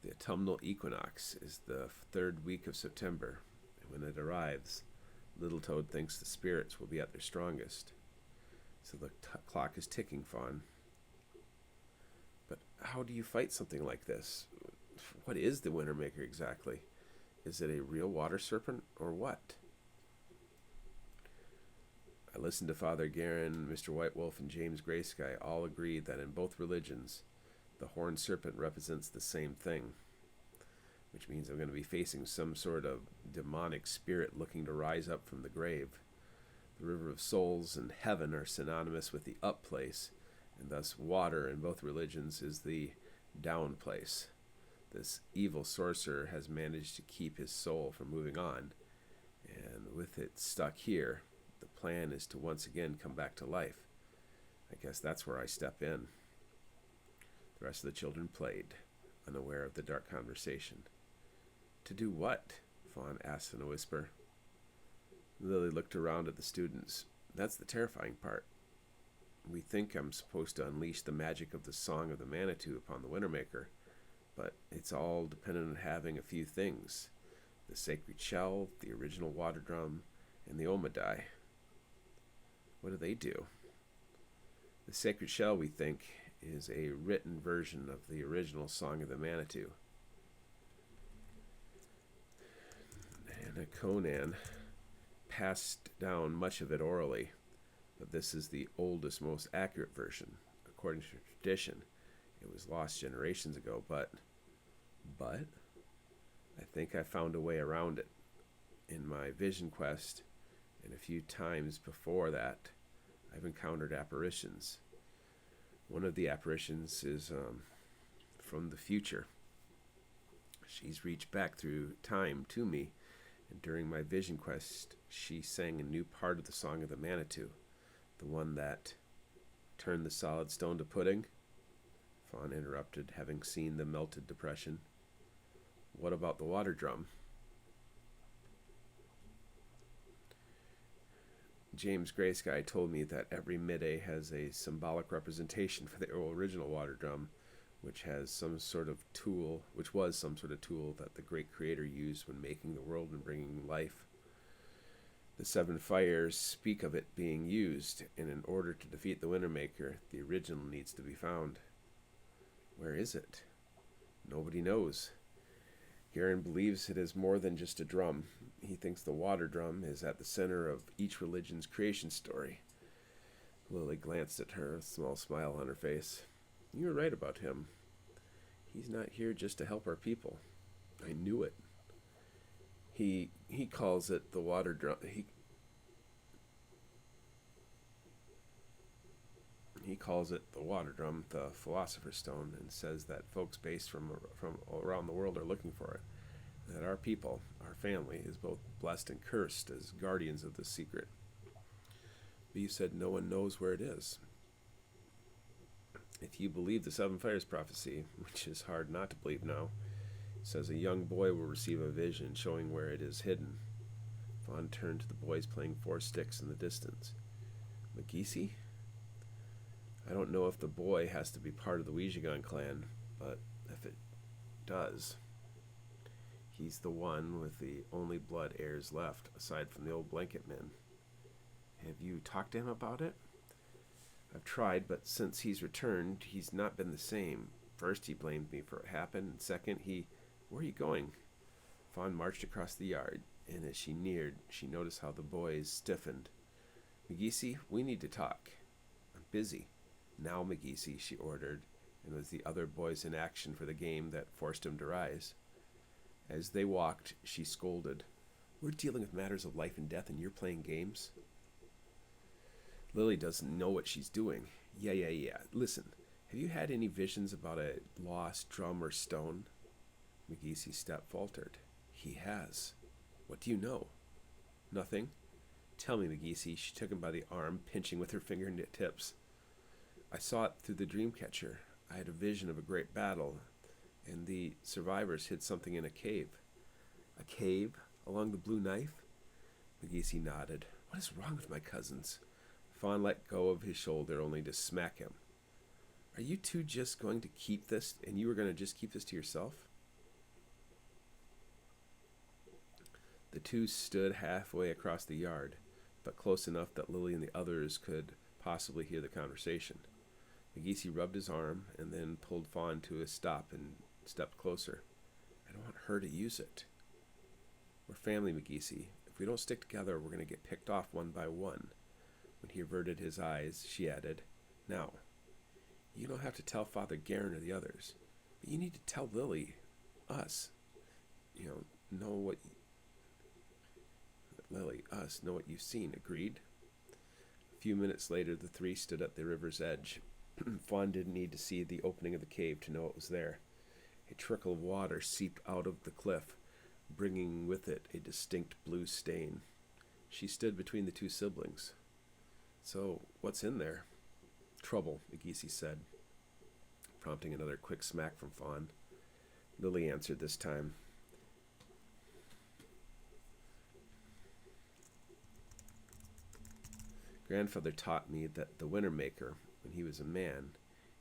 The autumnal equinox is the 3rd week of September. When it arrives, Littletoad thinks the spirits will be at their strongest. So the clock is ticking, Fawn. But how do you fight something like this? What is the Wintermaker exactly? Is it a real water serpent, or what? I listened to Father Garin, Mr. White Wolf, and James Graysky all agreed that in both religions, the horned serpent represents the same thing, which means I'm going to be facing some sort of demonic spirit looking to rise up from the grave. The river of souls and heaven are synonymous with the up place, and thus water in both religions is the down place. This evil sorcerer has managed to keep his soul from moving on, and with it stuck here, the plan is to once again come back to life. I guess that's where I step in. The rest of the children played, unaware of the dark conversation. To do what? Fawn asked in a whisper. Lily looked around at the students. That's the terrifying part. We think I'm supposed to unleash the magic of the Song of the Manitou upon the Wintermaker, but it's all dependent on having a few things. The sacred shell, the original water drum, and the Omadai. What do? The sacred shell, we think, is a written version of the original Song of the Manitou. And Conan passed down much of it orally, but this is the oldest, most accurate version. According to tradition, it was lost generations ago, but I think I found a way around it. In my vision quest, and a few times before that, I've encountered apparitions. One of the apparitions is from the future. She's reached back through time to me, and during my vision quest, she sang a new part of the Song of the Manitou, the one that turned the solid stone to pudding. Fawn interrupted, having seen the melted depression. What about the water drum? James Graysky told me that every Midday has a symbolic representation for the original water drum, which was some sort of tool that the great creator used when making the world and bringing life. The 7 fires speak of it being used, and in order to defeat the Wintermaker, the original needs to be found. Where is it? Nobody knows. Garen believes it is more than just a drum. He thinks the water drum is at the center of each religion's creation story. Lily glanced at her, a small smile on her face. You were right about him. He's not here just to help our people. I knew it. He calls it the water drum. He calls it the water drum, the philosopher's stone, and says that folks based from around the world are looking for it. That our people, our family, is both blessed and cursed as guardians of this secret. But you said no one knows where it is. If you believe the Seven Fires prophecy, which is hard not to believe now, it says a young boy will receive a vision showing where it is hidden. Vaughn turned to the boys playing four sticks in the distance. McGeesy? I don't know if the boy has to be part of the Ouijagon clan, but if it does, he's the one with the only blood heirs left, aside from the old blanket men. Have you talked to him about it? I've tried, but since he's returned, he's not been the same. First, he blamed me for what happened, and second, Where are you going? Fawn marched across the yard, and as she neared, she noticed how the boys stiffened. McGeesy, we need to talk. I'm busy. Now, McGeesy, she ordered, and was the other boys in action for the game that forced him to rise. As they walked, she scolded. We're dealing with matters of life and death, and you're playing games? Lily doesn't know what she's doing. Yeah. Listen, have you had any visions about a lost drum or stone? McGeesy's step faltered. He has. What do you know? Nothing. Tell me, McGeesy. She took him by the arm, pinching with her fingertips. I saw it through the dream catcher. I had a vision of a great battle, and the survivors hid something in a cave. A cave? Along the blue knife? McGeesy nodded. What is wrong with my cousins? Fawn let go of his shoulder only to smack him. Are you two just going to keep this, and you were going to just keep this to yourself? The two stood halfway across the yard, but close enough that Lily and the others could possibly hear the conversation. McGeesy rubbed his arm and then pulled Fawn to a stop and stepped closer. I don't want her to use it. We're family, McGeesy. If we don't stick together, we're going to get picked off one by one. When he averted his eyes, she added, Now, you don't have to tell Father Garen or the others, but you need to tell Lily, us, know what you've seen. Agreed? A few minutes later, the three stood at the river's edge. Fawn didn't need to see the opening of the cave to know it was there. A trickle of water seeped out of the cliff, bringing with it a distinct blue stain. She stood between the two siblings. So, what's in there? Trouble, McGeesy said, prompting another quick smack from Fawn. Lily answered this time. Grandfather taught me that the Winter Maker, when he was a man,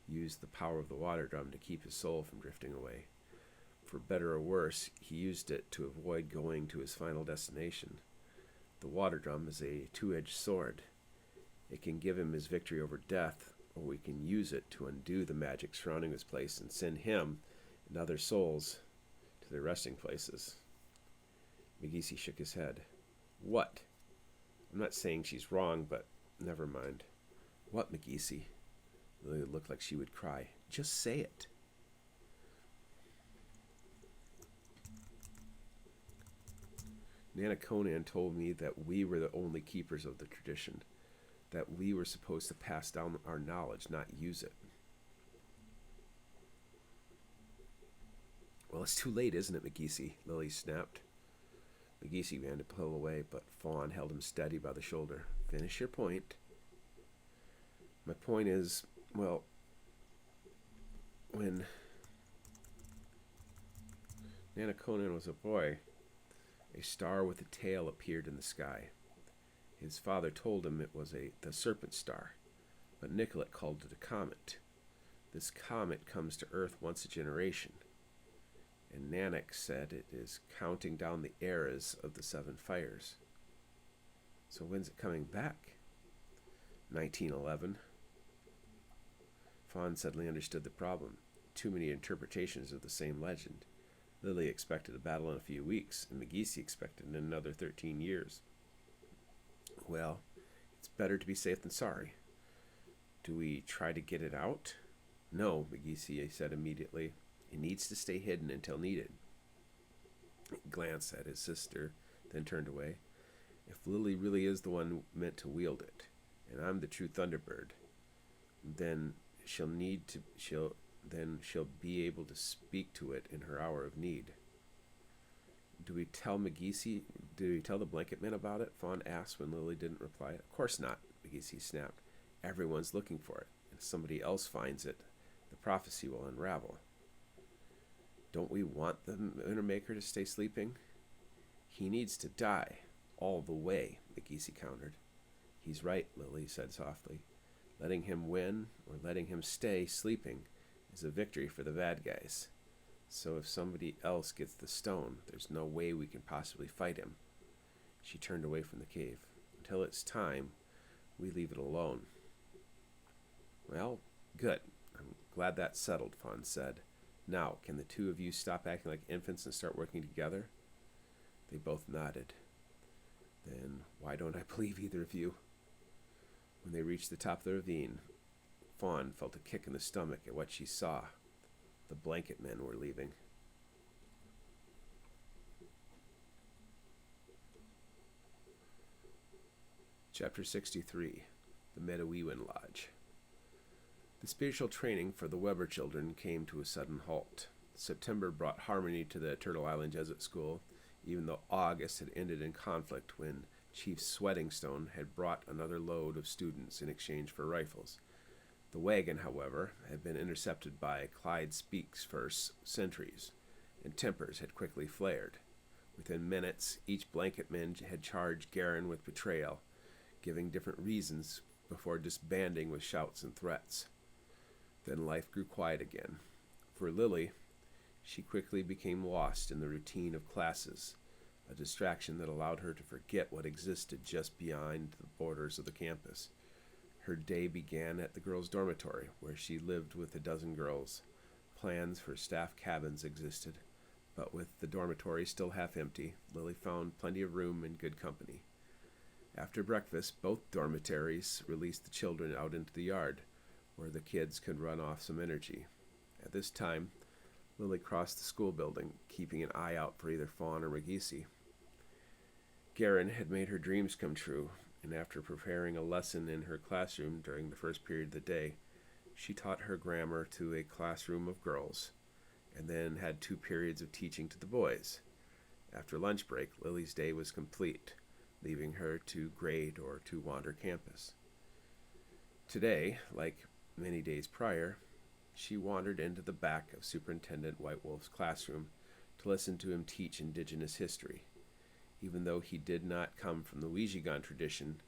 used the power of the water drum to keep his soul from drifting away. For better or worse, he used it to avoid going to his final destination. The water drum is a two-edged sword. It can give him his victory over death, or we can use it to undo the magic surrounding this place and send him and other souls to their resting places. McGeesy shook his head. What? I'm not saying she's wrong, but never mind. What, McGeesy? Lily looked like she would cry. Just say it. Nana Conan told me that we were the only keepers of the tradition, that we were supposed to pass down our knowledge, not use it. Well, it's too late, isn't it, McGeesy? Lily snapped. McGeesy ran to pull away, but Fawn held him steady by the shoulder. Finish your point. My point is, well, when Nana Conan was a boy, a star with a tail appeared in the sky. His father told him it was the serpent star, but Nicolette called it a comet. This comet comes to Earth once a generation, and Nanak said it is counting down the eras of the seven fires. So when's it coming back? 1911. Fawn suddenly understood the problem. Too many interpretations of the same legend. Lily expected a battle in a few weeks, and McGeesy expected in another 13 years. Well, it's better to be safe than sorry. Do we try to get it out? No, McGeesy said immediately. It needs to stay hidden until needed. He glanced at his sister, then turned away. If Lily really is the one meant to wield it, and I'm the true Thunderbird, then she'll be able to speak to it in her hour of need. Do we tell the blanket men about it? Fawn asked when Lily didn't reply. Of course not, McGeesy snapped. Everyone's looking for it. If somebody else finds it, the prophecy will unravel. Don't we want the Wintermaker to stay sleeping? He needs to die, all the way, McGeesy countered. He's right, Lily said softly. Letting him win, or letting him stay sleeping, is a victory for the bad guys. So if somebody else gets the stone, there's no way we can possibly fight him. She turned away from the cave. Until it's time, we leave it alone. Well, good. I'm glad that's settled, Fawn said. Now, can the two of you stop acting like infants and start working together? They both nodded. Then why don't I believe either of you? When they reached the top of the ravine, Fawn felt a kick in the stomach at what she saw. The blanket men were leaving. Chapter 63, The Medawewen Lodge. The spiritual training for the Weber children came to a sudden halt. September brought harmony to the Turtle Island Jesuit School, even though August had ended in conflict when Chief Sweatingstone had brought another load of students in exchange for rifles. The wagon, however, had been intercepted by Clyde Speaksfirst's sentries, and tempers had quickly flared. Within minutes, each blanket man had charged Garin with betrayal, giving different reasons before disbanding with shouts and threats. Then life grew quiet again. For Lily, she quickly became lost in the routine of classes, a distraction that allowed her to forget what existed just beyond the borders of the campus. Her day began at the girls' dormitory, where she lived with a dozen girls. Plans for staff cabins existed, but with the dormitory still half empty, Lily found plenty of room and good company. After breakfast, both dormitories released the children out into the yard, where the kids could run off some energy. At this time, Lily crossed the school building, keeping an eye out for either Fawn or McGeesy. Garin had made her dreams come true, and after preparing a lesson in her classroom during the first period of the day, she taught her grammar to a classroom of girls, and then had 2 periods of teaching to the boys. After lunch break, Lily's day was complete, leaving her to grade or to wander campus. Today, like many days prior, she wandered into the back of Superintendent White Wolf's classroom to listen to him teach indigenous history. Even though he did not come from the Ouijigan tradition,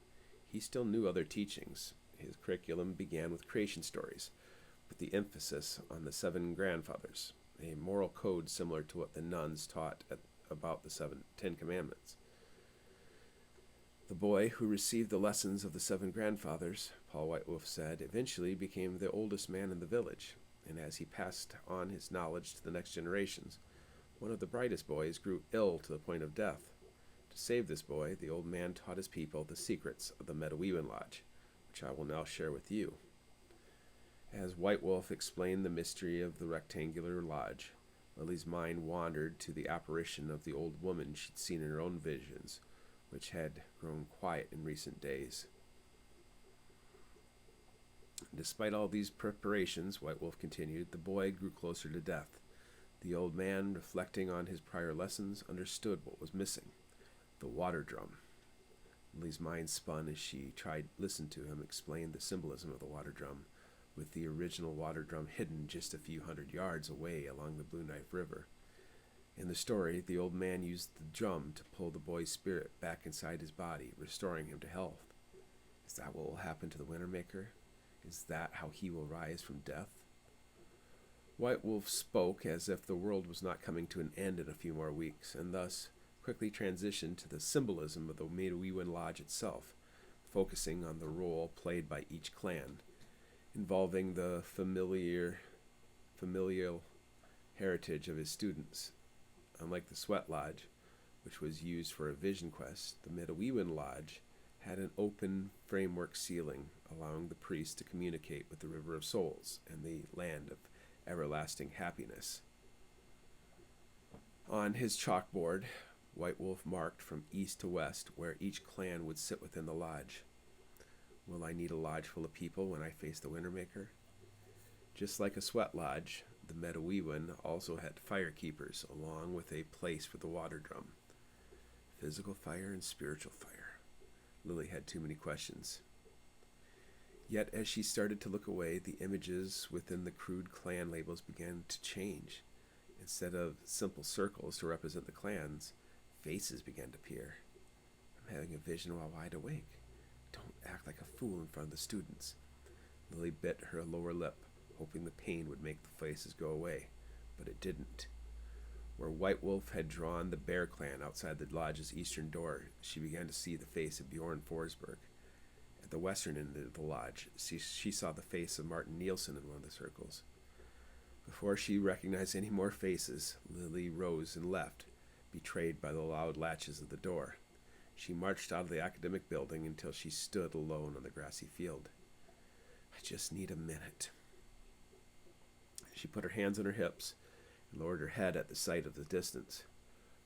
he still knew other teachings. His curriculum began with creation stories, with the emphasis on the 7 grandfathers, a moral code similar to what the nuns taught about the 10 Commandments. The boy who received the lessons of the 7 grandfathers, Paul White Wolf said, eventually became the oldest man in the village, and as he passed on his knowledge to the next generations, one of the brightest boys grew ill to the point of death. To save this boy, the old man taught his people the secrets of the Medawewen Lodge, which I will now share with you. As White Wolf explained the mystery of the rectangular lodge, Lily's mind wandered to the apparition of the old woman she'd seen in her own visions, which had grown quiet in recent days. Despite all these preparations, White Wolf continued, the boy grew closer to death. The old man, reflecting on his prior lessons, understood what was missing: the water drum. Lily's mind spun as she tried to listen to him explain the symbolism of the water drum, with the original water drum hidden just a few hundred yards away along the Blue Knife River. In the story, the old man used the drum to pull the boy's spirit back inside his body, restoring him to health. Is that what will happen to the Wintermaker? Is that how he will rise from death? White Wolf spoke as if the world was not coming to an end in a few more weeks, and thus quickly transitioned to the symbolism of the Medawewen Lodge itself, focusing on the role played by each clan, involving the familial heritage of his students. Unlike the Sweat Lodge, which was used for a vision quest, the Medewiwin Lodge had an open framework ceiling, allowing the priest to communicate with the River of Souls and the land of everlasting happiness. On his chalkboard, White Wolf marked from east to west where each clan would sit within the lodge. Will I need a lodge full of people when I face the Wintermaker? Just like a Sweat Lodge, the Medewiwin also had firekeepers, along with a place for the water drum. Physical fire and spiritual fire. Lily had too many questions. Yet as she started to look away, the images within the crude clan labels began to change. Instead of simple circles to represent the clans, faces began to appear. I'm having a vision while wide awake. Don't act like a fool in front of the students. Lily bit her lower lip, hoping the pain would make the faces go away, but it didn't. Where White Wolf had drawn the Bear Clan outside the lodge's eastern door, she began to see the face of Bjorn Forsberg. At the western end of the lodge, she saw the face of Martin Nielsen in one of the circles. Before she recognized any more faces, Lily rose and left, betrayed by the loud latches of the door. She marched out of the academic building until she stood alone on the grassy field. I just need a minute. She put her hands on her hips and lowered her head at the sight of the distance.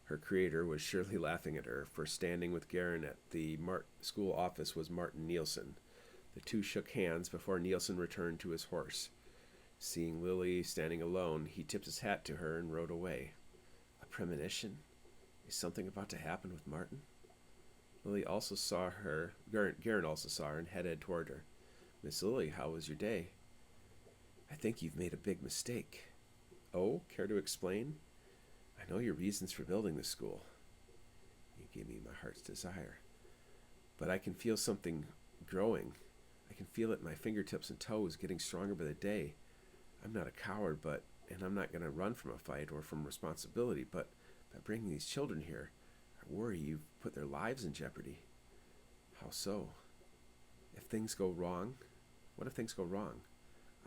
Her creator was surely laughing at her, for standing with Garen at the school office was Martin Nielsen. The two shook hands before Nielsen returned to his horse. Seeing Lily standing alone, he tipped his hat to her and rode away. A premonition? Is something about to happen with Martin? Lily also saw her. Garen also saw her and headed toward her. Miss Lily, how was your day? I think you've made a big mistake. Oh, care to explain? I know your reasons for building this school. You gave me my heart's desire. But I can feel something growing. I can feel it in my fingertips and toes, getting stronger by the day. I'm not a coward, and I'm not going to run from a fight or from responsibility, but by bringing these children here, I worry you've put their lives in jeopardy. How so? If things go wrong, what if things go wrong?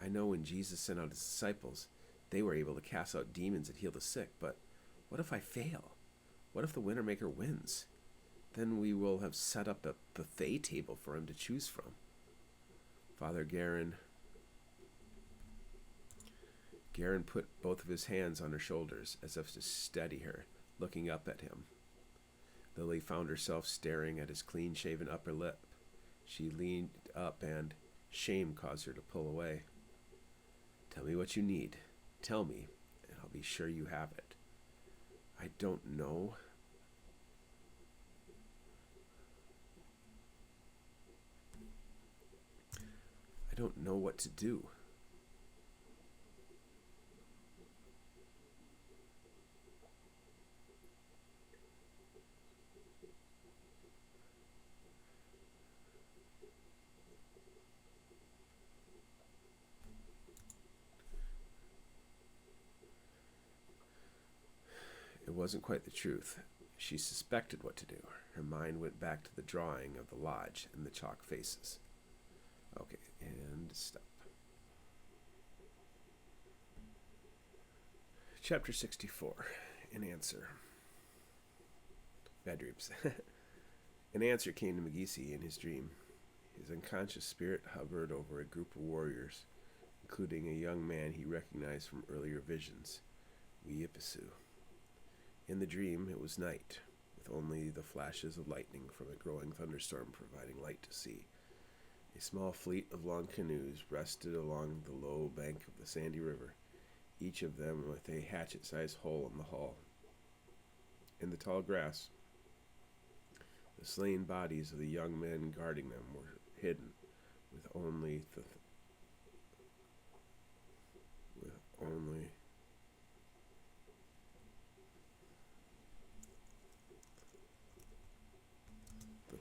I know when Jesus sent out his disciples, they were able to cast out demons and heal the sick, but what if I fail? What if the Wintermaker wins? Then we will have set up a buffet table for him to choose from. Father Garen put both of his hands on her shoulders as if to steady her, looking up at him. Lily found herself staring at his clean-shaven upper lip. She leaned up and shame caused her to pull away. Tell me what you need. Tell me, and I'll be sure you have it. I don't know. I don't know what to do. It wasn't quite the truth. She suspected what to do. Her mind went back to the drawing of the lodge and the chalk faces. Okay, and stop. Chapter 64. An answer. Bad dreams. An answer came to McGeesey in his dream. His unconscious spirit hovered over a group of warriors, including a young man he recognized from earlier visions, Weepisu. In the dream, it was night, with only the flashes of lightning from a growing thunderstorm providing light to see. A small fleet of long canoes rested along the low bank of the sandy river, each of them with a hatchet-sized hole in the hull. In the tall grass, the slain bodies of the young men guarding them were hidden, with only the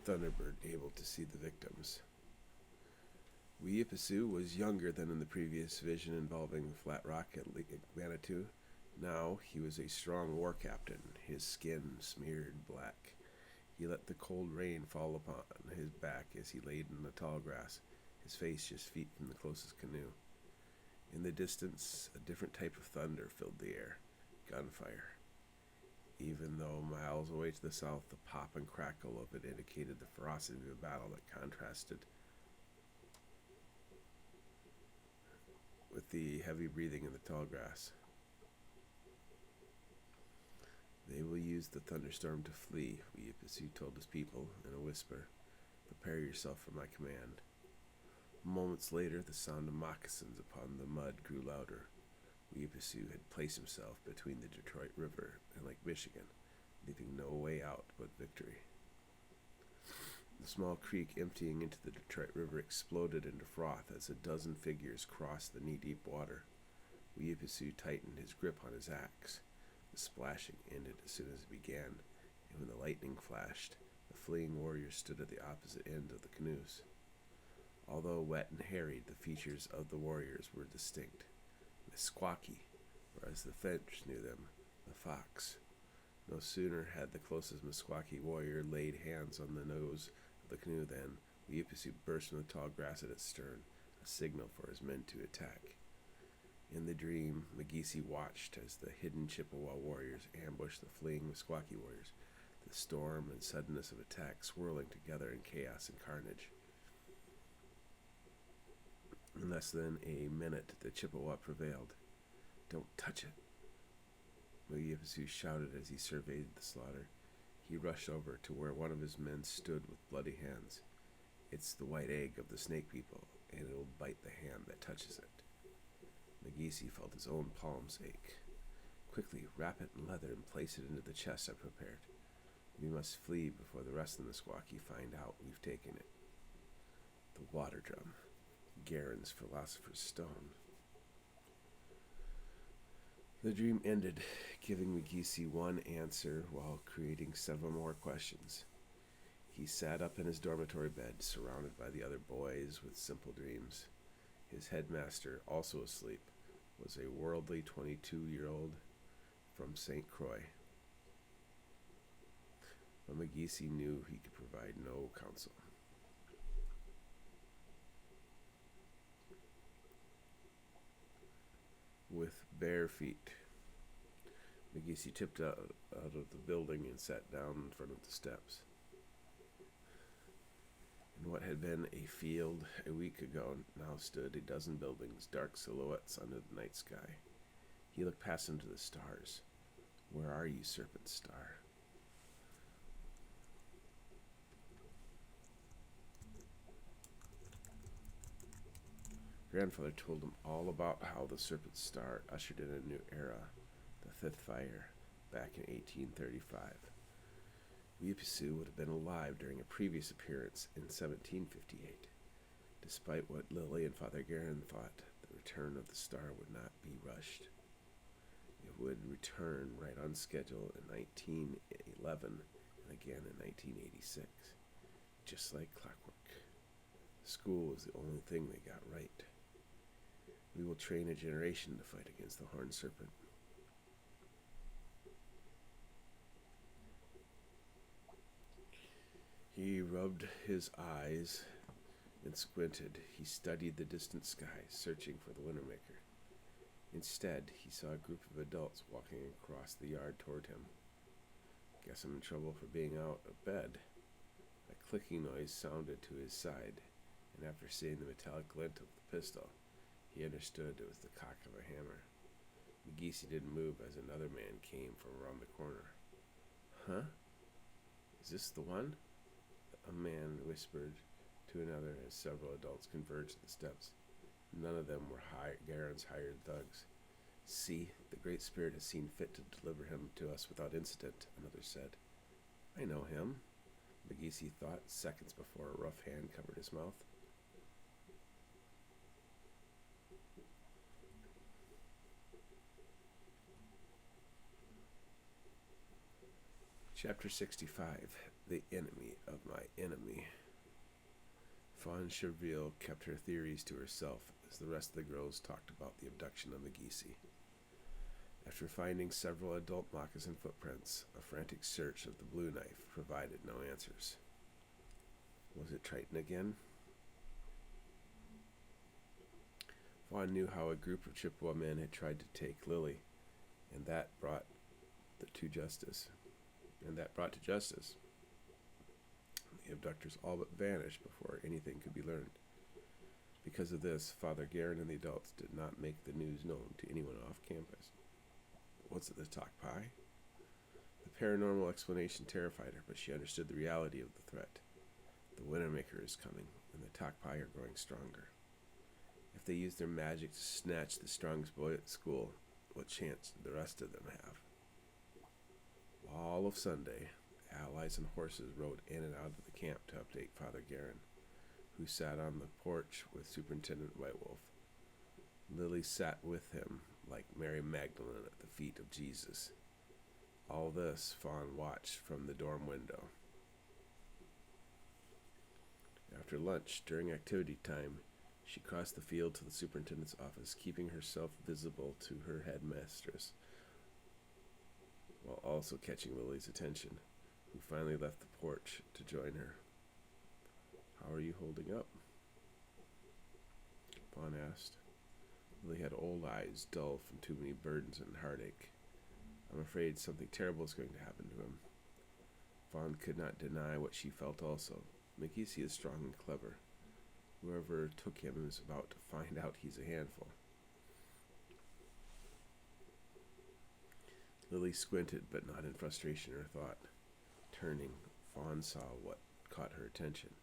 Thunderbird able to see the victims. Weepisu was younger than in the previous vision involving Flat Rock at Manitou. Now he was a strong war captain, his skin smeared black. He let the cold rain fall upon his back as he laid in the tall grass, his face just feet from the closest canoe. In the distance, a different type of thunder filled the air, gunfire. even though miles away to the south, the pop and crackle of it indicated the ferocity of a battle that contrasted with the heavy breathing in the tall grass. They will use the thunderstorm to flee, Weepisu told his people in a whisper. Prepare yourself for my command. Moments later, the sound of moccasins upon the mud grew louder. Weepisu had placed himself between the Detroit River and Lake Michigan, leaving no way out but victory. The small creek emptying into the Detroit River exploded into froth as a dozen figures crossed the knee-deep water. Weepisu tightened his grip on his axe. The splashing ended as soon as it began, and when the lightning flashed, the fleeing warriors stood at the opposite end of the canoes. Although wet and harried, the features of the warriors were distinct. Meskwaki, or as the French knew them, the fox. No sooner had the closest Meskwaki warrior laid hands on the nose of the canoe than Weepisu burst from the tall grass at its stern, a signal for his men to attack. In the dream, Magisi watched as the hidden Chippewa warriors ambushed the fleeing Meskwaki warriors, the storm and suddenness of attack swirling together in chaos and carnage. In less than a minute, the Chippewa prevailed. Don't touch it, Weepisu shouted as he surveyed the slaughter. He rushed over to where one of his men stood with bloody hands. It's the white egg of the snake people, and it'll bite the hand that touches it. Magisi felt his own palms ache. Quickly, wrap it in leather and place it into the chest I prepared. We must flee before the rest of the Meskwaki find out we've taken it. The water drum. Garen's philosopher's stone. The dream ended, giving Magisi one answer while creating several more questions. He sat up in his dormitory bed, surrounded by the other boys with simple dreams. His headmaster, also asleep, was a worldly 22-year-old from St. Croix. But Magisi knew he could provide no counsel. With bare feet, Magisi tipped out of the building and sat down in front of the steps. In what had been a field a week ago now stood a dozen buildings, dark silhouettes under the night sky. He looked past them to the stars. Where are you, Serpent Star? Grandfather told him all about how the Serpent Star ushered in a new era, the Fifth Fire, back in 1835. Weepisu would have been alive during a previous appearance in 1758. Despite what Lily and Father Garen thought, the return of the star would not be rushed. It would return right on schedule in 1911 and again in 1986, just like clockwork. School was the only thing they got right. We will train a generation to fight against the horned serpent. He rubbed his eyes and squinted. He studied the distant sky, searching for the Wintermaker. Instead, he saw a group of adults walking across the yard toward him. Guess I'm in trouble for being out of bed. A clicking noise sounded to his side, and after seeing the metallic glint of the pistol, he understood it was the cock of a hammer. Magisi didn't move as another man came from around the corner. Huh? Is this the one? A man whispered to another as several adults converged to the steps. None of them were Garen's hired thugs. See, the Great Spirit has seen fit to deliver him to us without incident, another said. I know him, Magisi thought, seconds before a rough hand covered his mouth. Chapter 65, The Enemy of My Enemy. Fawn Chevrille kept her theories to herself as the rest of the girls talked about the abduction of Magisi. After finding several adult moccasin footprints, a frantic search of the blue knife provided no answers. Was it Triton again? Fawn knew how a group of Chippewa men had tried to take Lily, and that brought to justice, and that brought to justice. The abductors all but vanished before anything could be learned. Because of this, Father Guerin and the adults did not make the news known to anyone off campus. Was it the talk pie? The paranormal explanation terrified her, but she understood the reality of the threat. The Wintermaker is coming, and the talk pie are growing stronger. If they use their magic to snatch the strongest boy at school, what chance did the rest of them have? All of Sunday, allies and horses rode in and out of the camp to update Father Guerin, who sat on the porch with Superintendent Whitewolf. Lily sat with him like Mary Magdalene at the feet of Jesus. All this Fawn watched from the dorm window. After lunch, during activity time, she crossed the field to the superintendent's office, keeping herself visible to her headmistress, while also catching Lily's attention, who finally left the porch to join her. "How are you holding up?" Fawn asked. Lily had old eyes, dull from too many burdens and heartache. "I'm afraid something terrible is going to happen to him." Fawn could not deny what she felt also. Makisi is strong and clever. Whoever took him is about to find out he's a handful. Lily squinted, but not in frustration or thought. Turning, Fawn saw what caught her attention.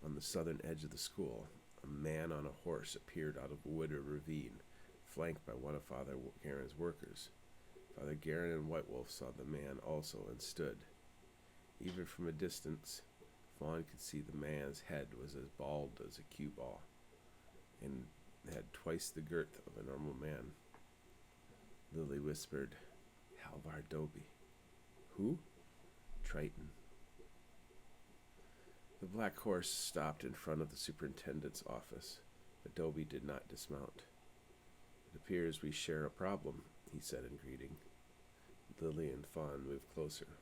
On the southern edge of the school, a man on a horse appeared out of a wooded ravine, flanked by one of Father Guerin's workers. Father Guerin and Whitewolf saw the man also and stood. Even from a distance, Fawn could see the man's head was as bald as a cue ball, and had twice the girth of a normal man. Lily whispered, "Halvar-Dobie." "Who?" "Triton." The black horse stopped in front of the superintendent's office, but Dobie did not dismount. "It appears we share a problem," he said in greeting. Lily and Fawn moved closer.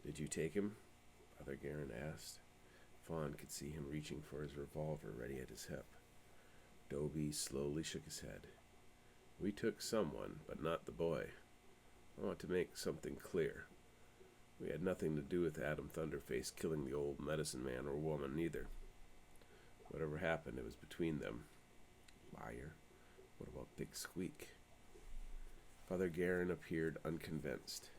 "Did you take him?" Father Guerin asked. Fawn could see him reaching for his revolver ready at his hip. Dobie slowly shook his head. "We took someone, but not the boy. I want to make something clear. We had nothing to do with Adam Thunderface killing the old medicine man or woman either. Whatever happened, it was between them." "Liar. What about Big Squeak?" Father Guerin appeared unconvinced.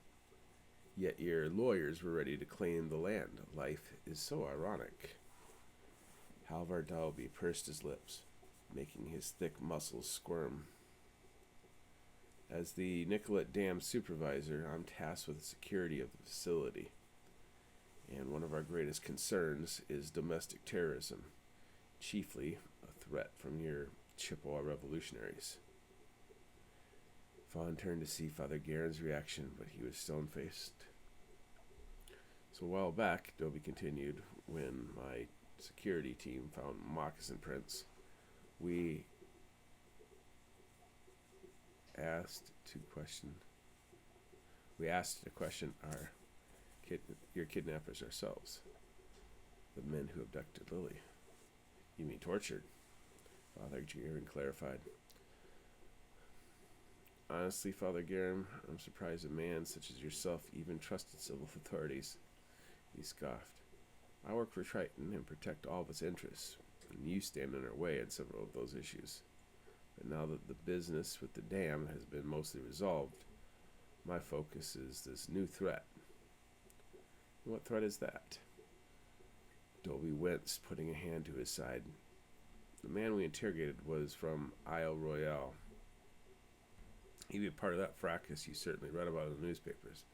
"Yet your lawyers were ready to claim the land. Life is so ironic." Halvar-Dobie pursed his lips, making his thick muscles squirm. "As the Nicollet Dam supervisor, I'm tasked with the security of the facility. And one of our greatest concerns is domestic terrorism, chiefly a threat from your Chippewa revolutionaries." Fawn turned to see Father Guerin's reaction, but he was stone-faced. "So a while back," Dobie continued, "when my security team found moccasin prints, we asked to question your kidnappers ourselves, the men who abducted Lily." "You mean tortured?" Father Guerin clarified. "Honestly, Father Guerin, I'm surprised a man such as yourself even trusted civil authorities." He scoffed. "I work for Triton and protect all of its interests, and you stand in our way on several of those issues. But now that the business with the dam has been mostly resolved, my focus is this new threat." "What threat is that?" Dobie winced, putting a hand to his side. "The man we interrogated was from Isle Royale. He'd be part of that fracas you certainly read about in the newspapers.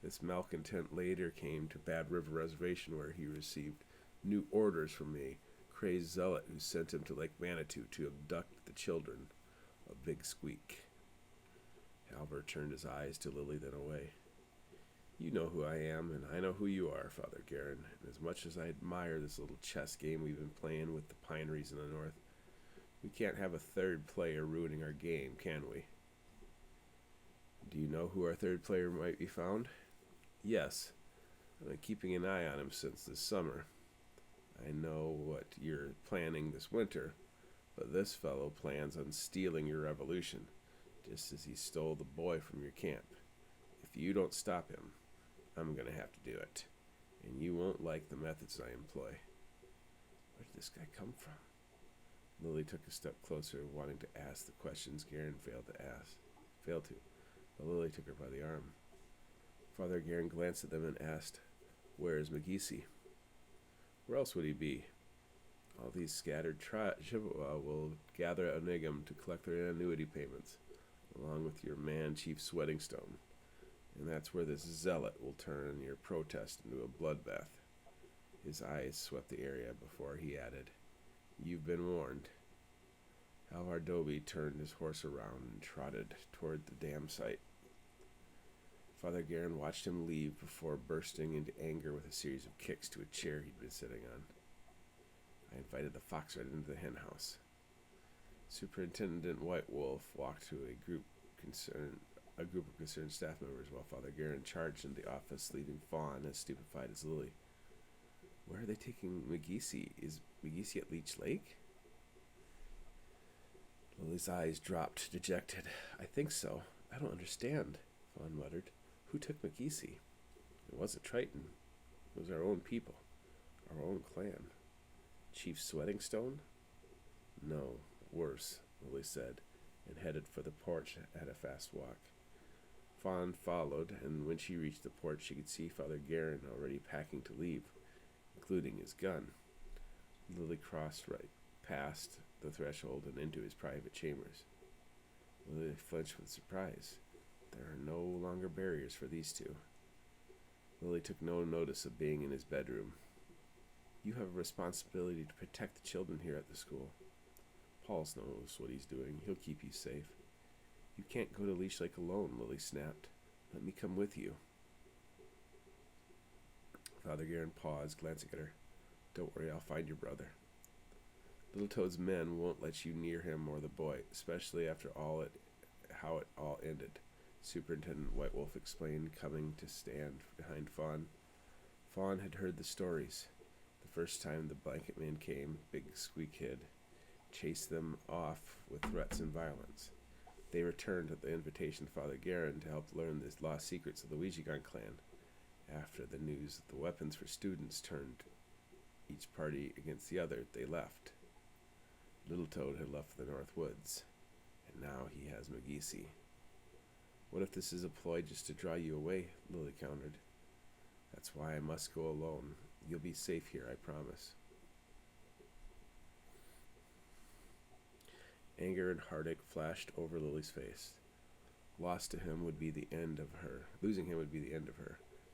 This malcontent later came to Bad River Reservation, where he received new orders from a crazed zealot who sent him to Lake Manitou to abduct the children of Big Squeak." Halvar turned his eyes to Lily, then away. "You know who I am, and I know who you are, Father Guerin, and as much as I admire this little chess game we've been playing with the pineries in the north, we can't have a third player ruining our game, can we?" "Do you know who our third player might be found?" "Yes. I've been keeping an eye on him since this summer. I know what you're planning this winter, but this fellow plans on stealing your revolution, just as he stole the boy from your camp. If you don't stop him, I'm going to have to do it. And you won't like the methods I employ. Where did this guy come from? Lily took a step closer, wanting to ask the questions Garen failed to. But Lily took her by the arm. Father Garen glanced at them and asked, "Where is McGeesy?" "Where else would he be? All these scattered Chippewa will gather at Onigam to collect their annuity payments, along with your man, Chief Sweatingstone. And that's where this zealot will turn your protest into a bloodbath." His eyes swept the area before he added, "You've been warned." Firehandler-Audio turned his horse around and trotted toward the dam site. Father Garen watched him leave before bursting into anger with a series of kicks to a chair he'd been sitting on. I invited the fox right into the hen house. Superintendent White Wolf walked to a group of concerned staff members while Father Garen charged into the office, leaving Fawn as stupefied as Lily. "Where are they taking McGeesy? Is McGeesy at Leech Lake?" Lily's eyes dropped, dejected. "I think so. I don't understand," Fawn muttered. "Who took McGeesy?" "It wasn't Triton. It was our own people. Our own clan." "Chief Sweatingstone?" "No, worse," Lily said, and headed for the porch at a fast walk. Fawn followed, and when she reached the porch, she could see Father Garen already packing to leave, including his gun. Lily crossed right past the threshold and into his private chambers. Lily flinched with surprise. There are no longer barriers for these two. Lily took no notice of being in his bedroom. "You have a responsibility to protect the children here at the school. Paul knows what he's doing. He'll keep you safe." "You can't go to Leech Lake alone," Lily snapped. "Let me come with you." Father Garen paused, glancing at her. "Don't worry, I'll find your brother. Little Toad's men won't let you near him or the boy, especially after how it all ended," Superintendent White Wolf explained, coming to stand behind Fawn. Fawn had heard the stories. The first time the blanket man came, Big Squeak Kid chased them off with threats and violence. They returned at the invitation of Father Garen to help learn the lost secrets of the Ouija clan. After the news that the weapons for students turned each party against the other, they left. Little Toad had left the North Woods, and now he has McGeesy. "What if this is a ploy just to draw you away?" Lily countered. "That's why I must go alone. You'll be safe here, I promise." Anger and heartache flashed over Lily's face. Losing him would be the end of her.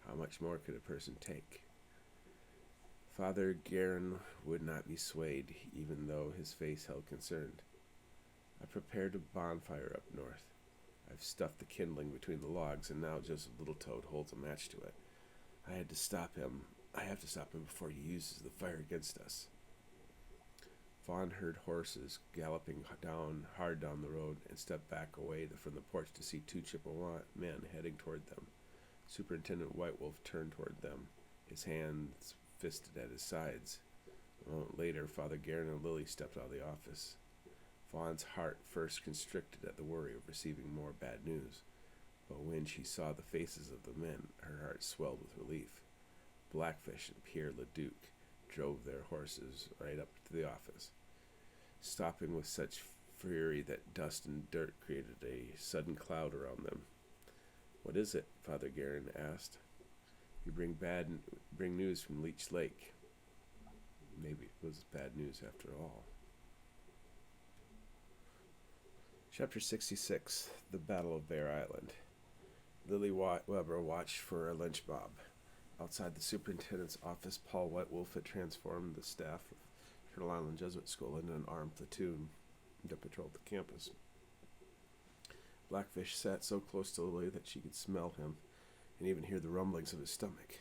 How much more could a person take? Father Garen would not be swayed, even though his face held concern. "I prepared a bonfire up north. I've stuffed the kindling between the logs, and now Joseph Little Toad holds a match to it. I have to stop him before he uses the fire against us." Fawn heard horses galloping hard down the road and stepped back away from the porch to see two Chippewa men heading toward them. Superintendent White Wolf turned toward them, his hands fisted at his sides. A moment later, Father Garen and Lily stepped out of the office. Fawn's heart first constricted at the worry of receiving more bad news, but when she saw the faces of the men, her heart swelled with relief. Blackfish and Pierre Leduc drove their horses right up to the office, stopping with such fury that dust and dirt created a sudden cloud around them. "What is it?" Father Garen asked. "You bring news from Leech Lake." Maybe it was bad news after all. Chapter 66, The Battle of Bear Island. Lily Weber watched for a lynch mob. Outside the superintendent's office, Paul White Wolf had transformed the staff of Turtle Island Jesuit School into an armed platoon to patrol the campus. Blackfish sat so close to Lily that she could smell him and even hear the rumblings of his stomach.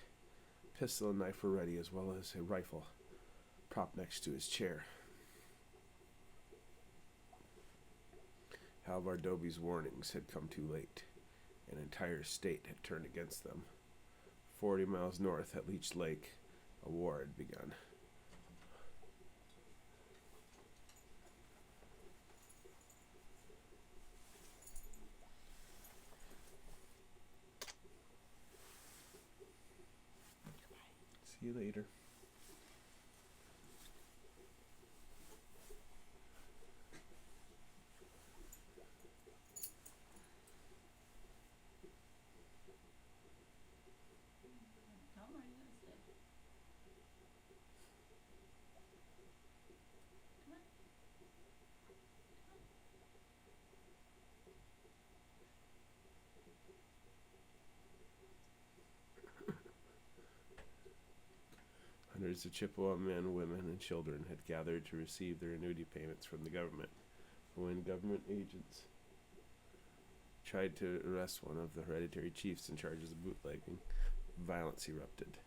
Pistol and knife were ready, as well as a rifle propped next to his chair. Firehandler-Audio's warnings had come too late. An entire state had turned against them. 40 miles north at Leech Lake, a war had begun. See you later. Come, or are you gonna stay? Come on. Hundreds of Chippewa men, women, and children had gathered to receive their annuity payments from the government. When government agents tried to arrest one of the hereditary chiefs in charges of bootlegging, violence erupted.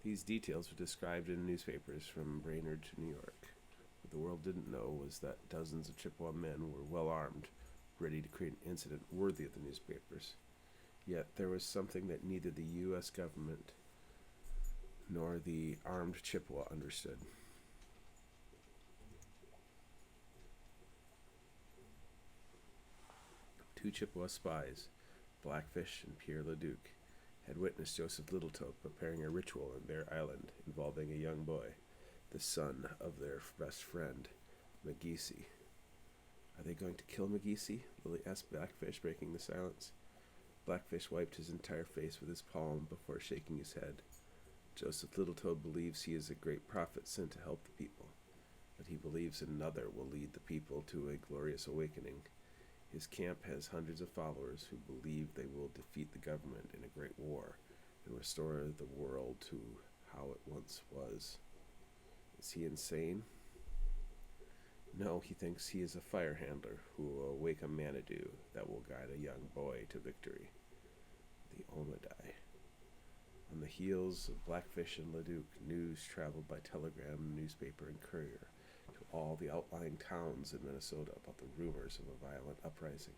These details were described in newspapers from Brainerd to New York. What the world didn't know was that dozens of Chippewa men were well armed, ready to create an incident worthy of the newspapers. Yet there was something that neither the U.S. government nor the armed Chippewa understood. Two Chippewa spies, Blackfish and Pierre Leduc, had witnessed Joseph Littletoe preparing a ritual on Bear Island involving a young boy, the son of their best friend, McGeesy. Are they going to kill McGeesy? Lily asked Blackfish, breaking the silence. Blackfish wiped his entire face with his palm before shaking his head. Joseph Littletoe believes he is a great prophet sent to help the people, but he believes another will lead the people to a glorious awakening. His camp has hundreds of followers who believe they will defeat the government in a great war and restore the world to how it once was. Is he insane? No, he thinks he is a fire handler who will wake a Manitou that will guide a young boy to victory. The Omadai. On the heels of Blackfish and Leduc, news traveled by telegram, newspaper, and courier to all the outlying towns in Minnesota about the rumors of a violent uprising.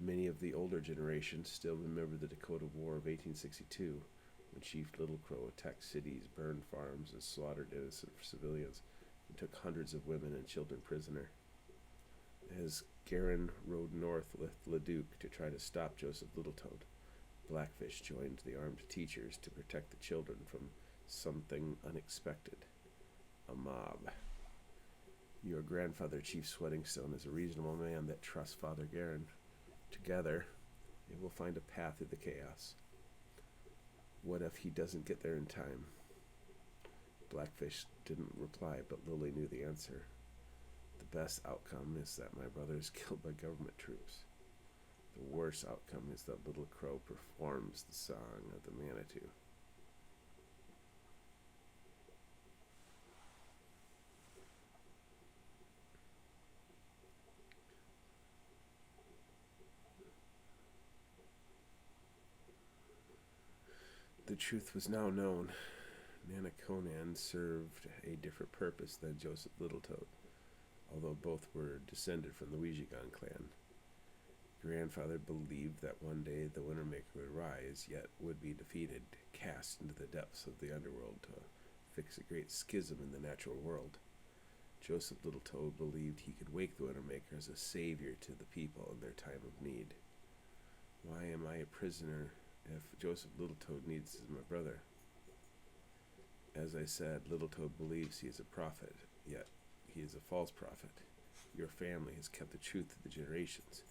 Many of the older generation still remember the Dakota War of 1862, when Chief Little Crow attacked cities, burned farms, and slaughtered innocent civilians, and took hundreds of women and children prisoner. As Garin rode north with Leduc to try to stop Joseph Littletoe, Blackfish joined the armed teachers to protect the children from something unexpected, a mob. Your grandfather, Chief Sweatingstone, is a reasonable man that trusts Father Garin. Together, they will find a path through the chaos. What if he doesn't get there in time? Blackfish didn't reply, but Lily knew the answer. The best outcome is that my brother is killed by government troops. The worst outcome is that Little Crow performs the song of the Manitou. The truth was now known. Nanaconan served a different purpose than Joseph Littletoe, although both were descended from the Ouijagon clan. Grandfather believed that one day the Wintermaker would rise, yet would be defeated, cast into the depths of the underworld to fix a great schism in the natural world. Joseph Littletoe believed he could wake the Wintermaker as a savior to the people in their time of need. Why am I a prisoner if Joseph Littletoe needs my brother? As I said, Littletoe believes he is a prophet, yet he is a false prophet. Your family has kept the truth to the generations,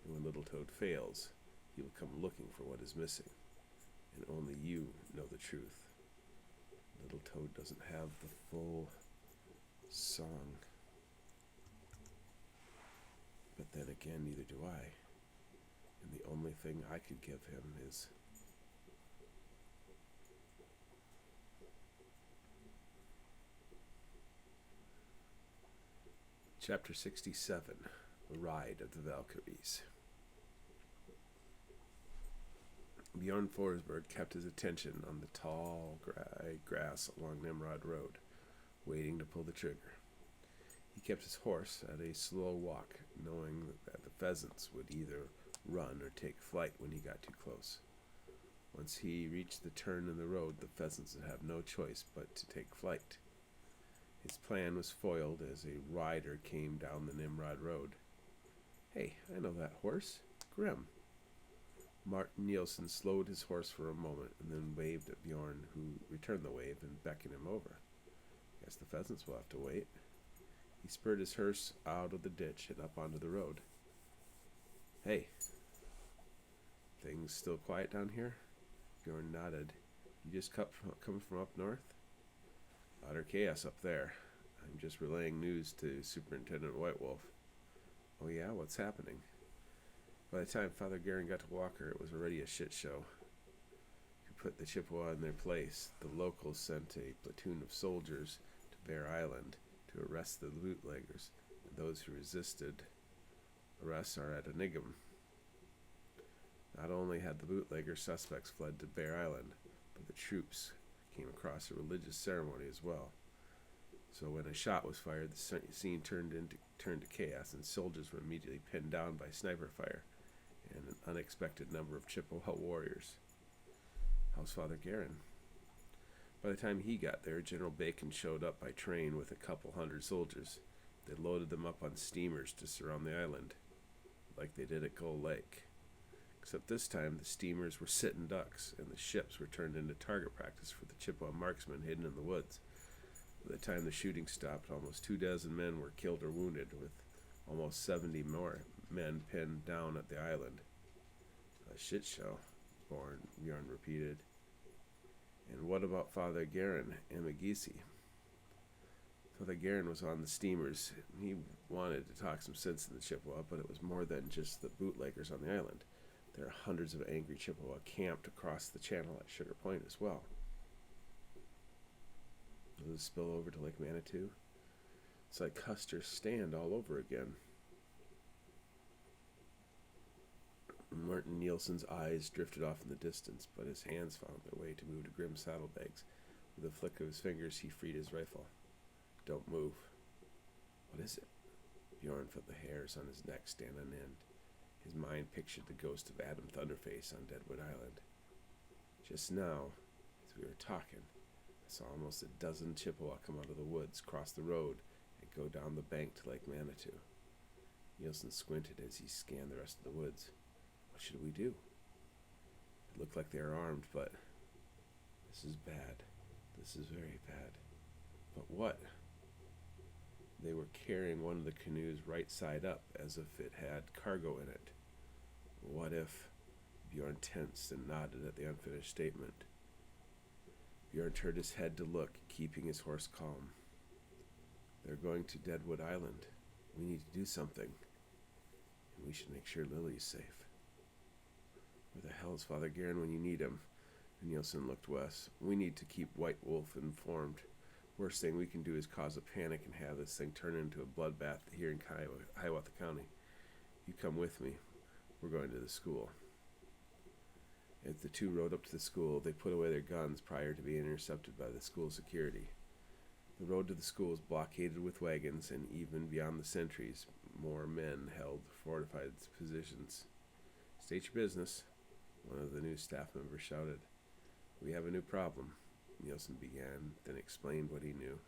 and when Littletoe fails, he will come looking for what is missing, and only you know the truth. Littletoe doesn't have the full song, but then again, neither do I, and the only thing I could give him is Chapter 67, The Ride of the Valkyries. Bjorn Forsberg kept his attention on the tall grass along Nimrod Road, waiting to pull the trigger. He kept his horse at a slow walk, knowing that the pheasants would either run or take flight when he got too close. Once he reached the turn in the road, the pheasants would have no choice but to take flight. His plan was foiled as a rider came down the Nimrod Road. Hey, I know that horse. Grim. Martin Nielsen slowed his horse for a moment and then waved at Bjorn, who returned the wave and beckoned him over. Guess the pheasants will have to wait. He spurred his hearse out of the ditch and up onto the road. Hey, things still quiet down here? Bjorn nodded. You just come from up north? Utter chaos up there. I'm just relaying news to Superintendent Whitewolf. Oh yeah, what's happening? By the time Father Guerin got to Walker, it was already a shit show. To put the Chippewa in their place, the locals sent a platoon of soldiers to Bear Island to arrest the bootleggers, and those who resisted arrests are at Anigam. Not only had the bootlegger suspects fled to Bear Island, but the troops came across a religious ceremony as well. So when a shot was fired, the scene turned to chaos, and soldiers were immediately pinned down by sniper fire and an unexpected number of Chippewa warriors. How's Father Guerin? By the time he got there, General Bacon showed up by train with a couple hundred soldiers. They loaded them up on steamers to surround the island, like they did at Gull Lake. Except this time, the steamers were sitting ducks, and the ships were turned into target practice for the Chippewa marksmen hidden in the woods. By the time the shooting stopped, almost 24 men were killed or wounded, with almost 70 more men pinned down at the island. A shit show, Bjorn repeated. And what about Father Guerin and McGeesy? Father Guerin was on the steamers. He wanted to talk some sense in the Chippewa, but it was more than just the bootleggers on the island. There are hundreds of angry Chippewa camped across the channel at Sugar Point as well. Will this spill over to Lake Manitou? It's like Custer's Stand all over again. Martin Nielsen's eyes drifted off in the distance, but his hands found their way to move to Grimm's saddlebags. With a flick of his fingers, he freed his rifle. Don't move. What is it? Bjorn felt the hairs on his neck stand on end. His mind pictured the ghost of Adam Thunderface on Deadwood Island. Just now, as we were talking, I saw almost a dozen Chippewa come out of the woods, cross the road, and go down the bank to Lake Manitou. Nielsen squinted as he scanned the rest of the woods. What should we do? It looked like they were armed, but this is bad. This is very bad. But what? They were carrying one of the canoes right side up, as if it had cargo in it. What if? Bjorn tensed and nodded at the unfinished statement. Bjorn turned his head to look, keeping his horse calm. They're going to Deadwood Island. We need to do something. And we should make sure Lily's safe. Where the hell is Father Guerin when you need him? And Nielsen looked west. We need to keep White Wolf informed. Worst thing we can do is cause a panic and have this thing turn into a bloodbath here in Hiawatha County. You come with me. We're going to the school. As the two rode up to the school, they put away their guns prior to being intercepted by the school security. The road to the school was blockaded with wagons, and even beyond the sentries, more men held fortified positions. State your business, one of the new staff members shouted. We have a new problem, Nielsen began, then explained what he knew.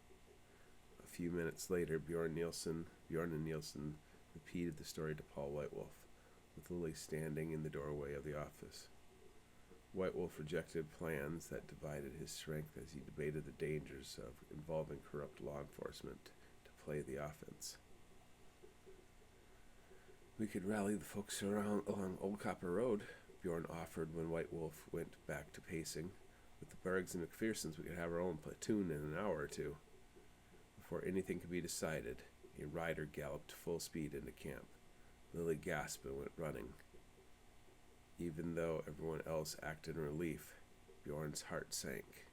A few minutes later, Bjorn and Nielsen repeated the story to Paul Whitewolf, with Lily standing in the doorway of the office. Whitewolf rejected plans that divided his strength as he debated the dangers of involving corrupt law enforcement to play the offense. We could rally the folks along Old Copper Road, Bjorn offered when Whitewolf went back to pacing. With the Bergs and McPhersons, we could have our own platoon in an hour or two. Before anything could be decided, a rider galloped full speed into camp. Lily gasped and went running. Even though everyone else acted in relief, Bjorn's heart sank.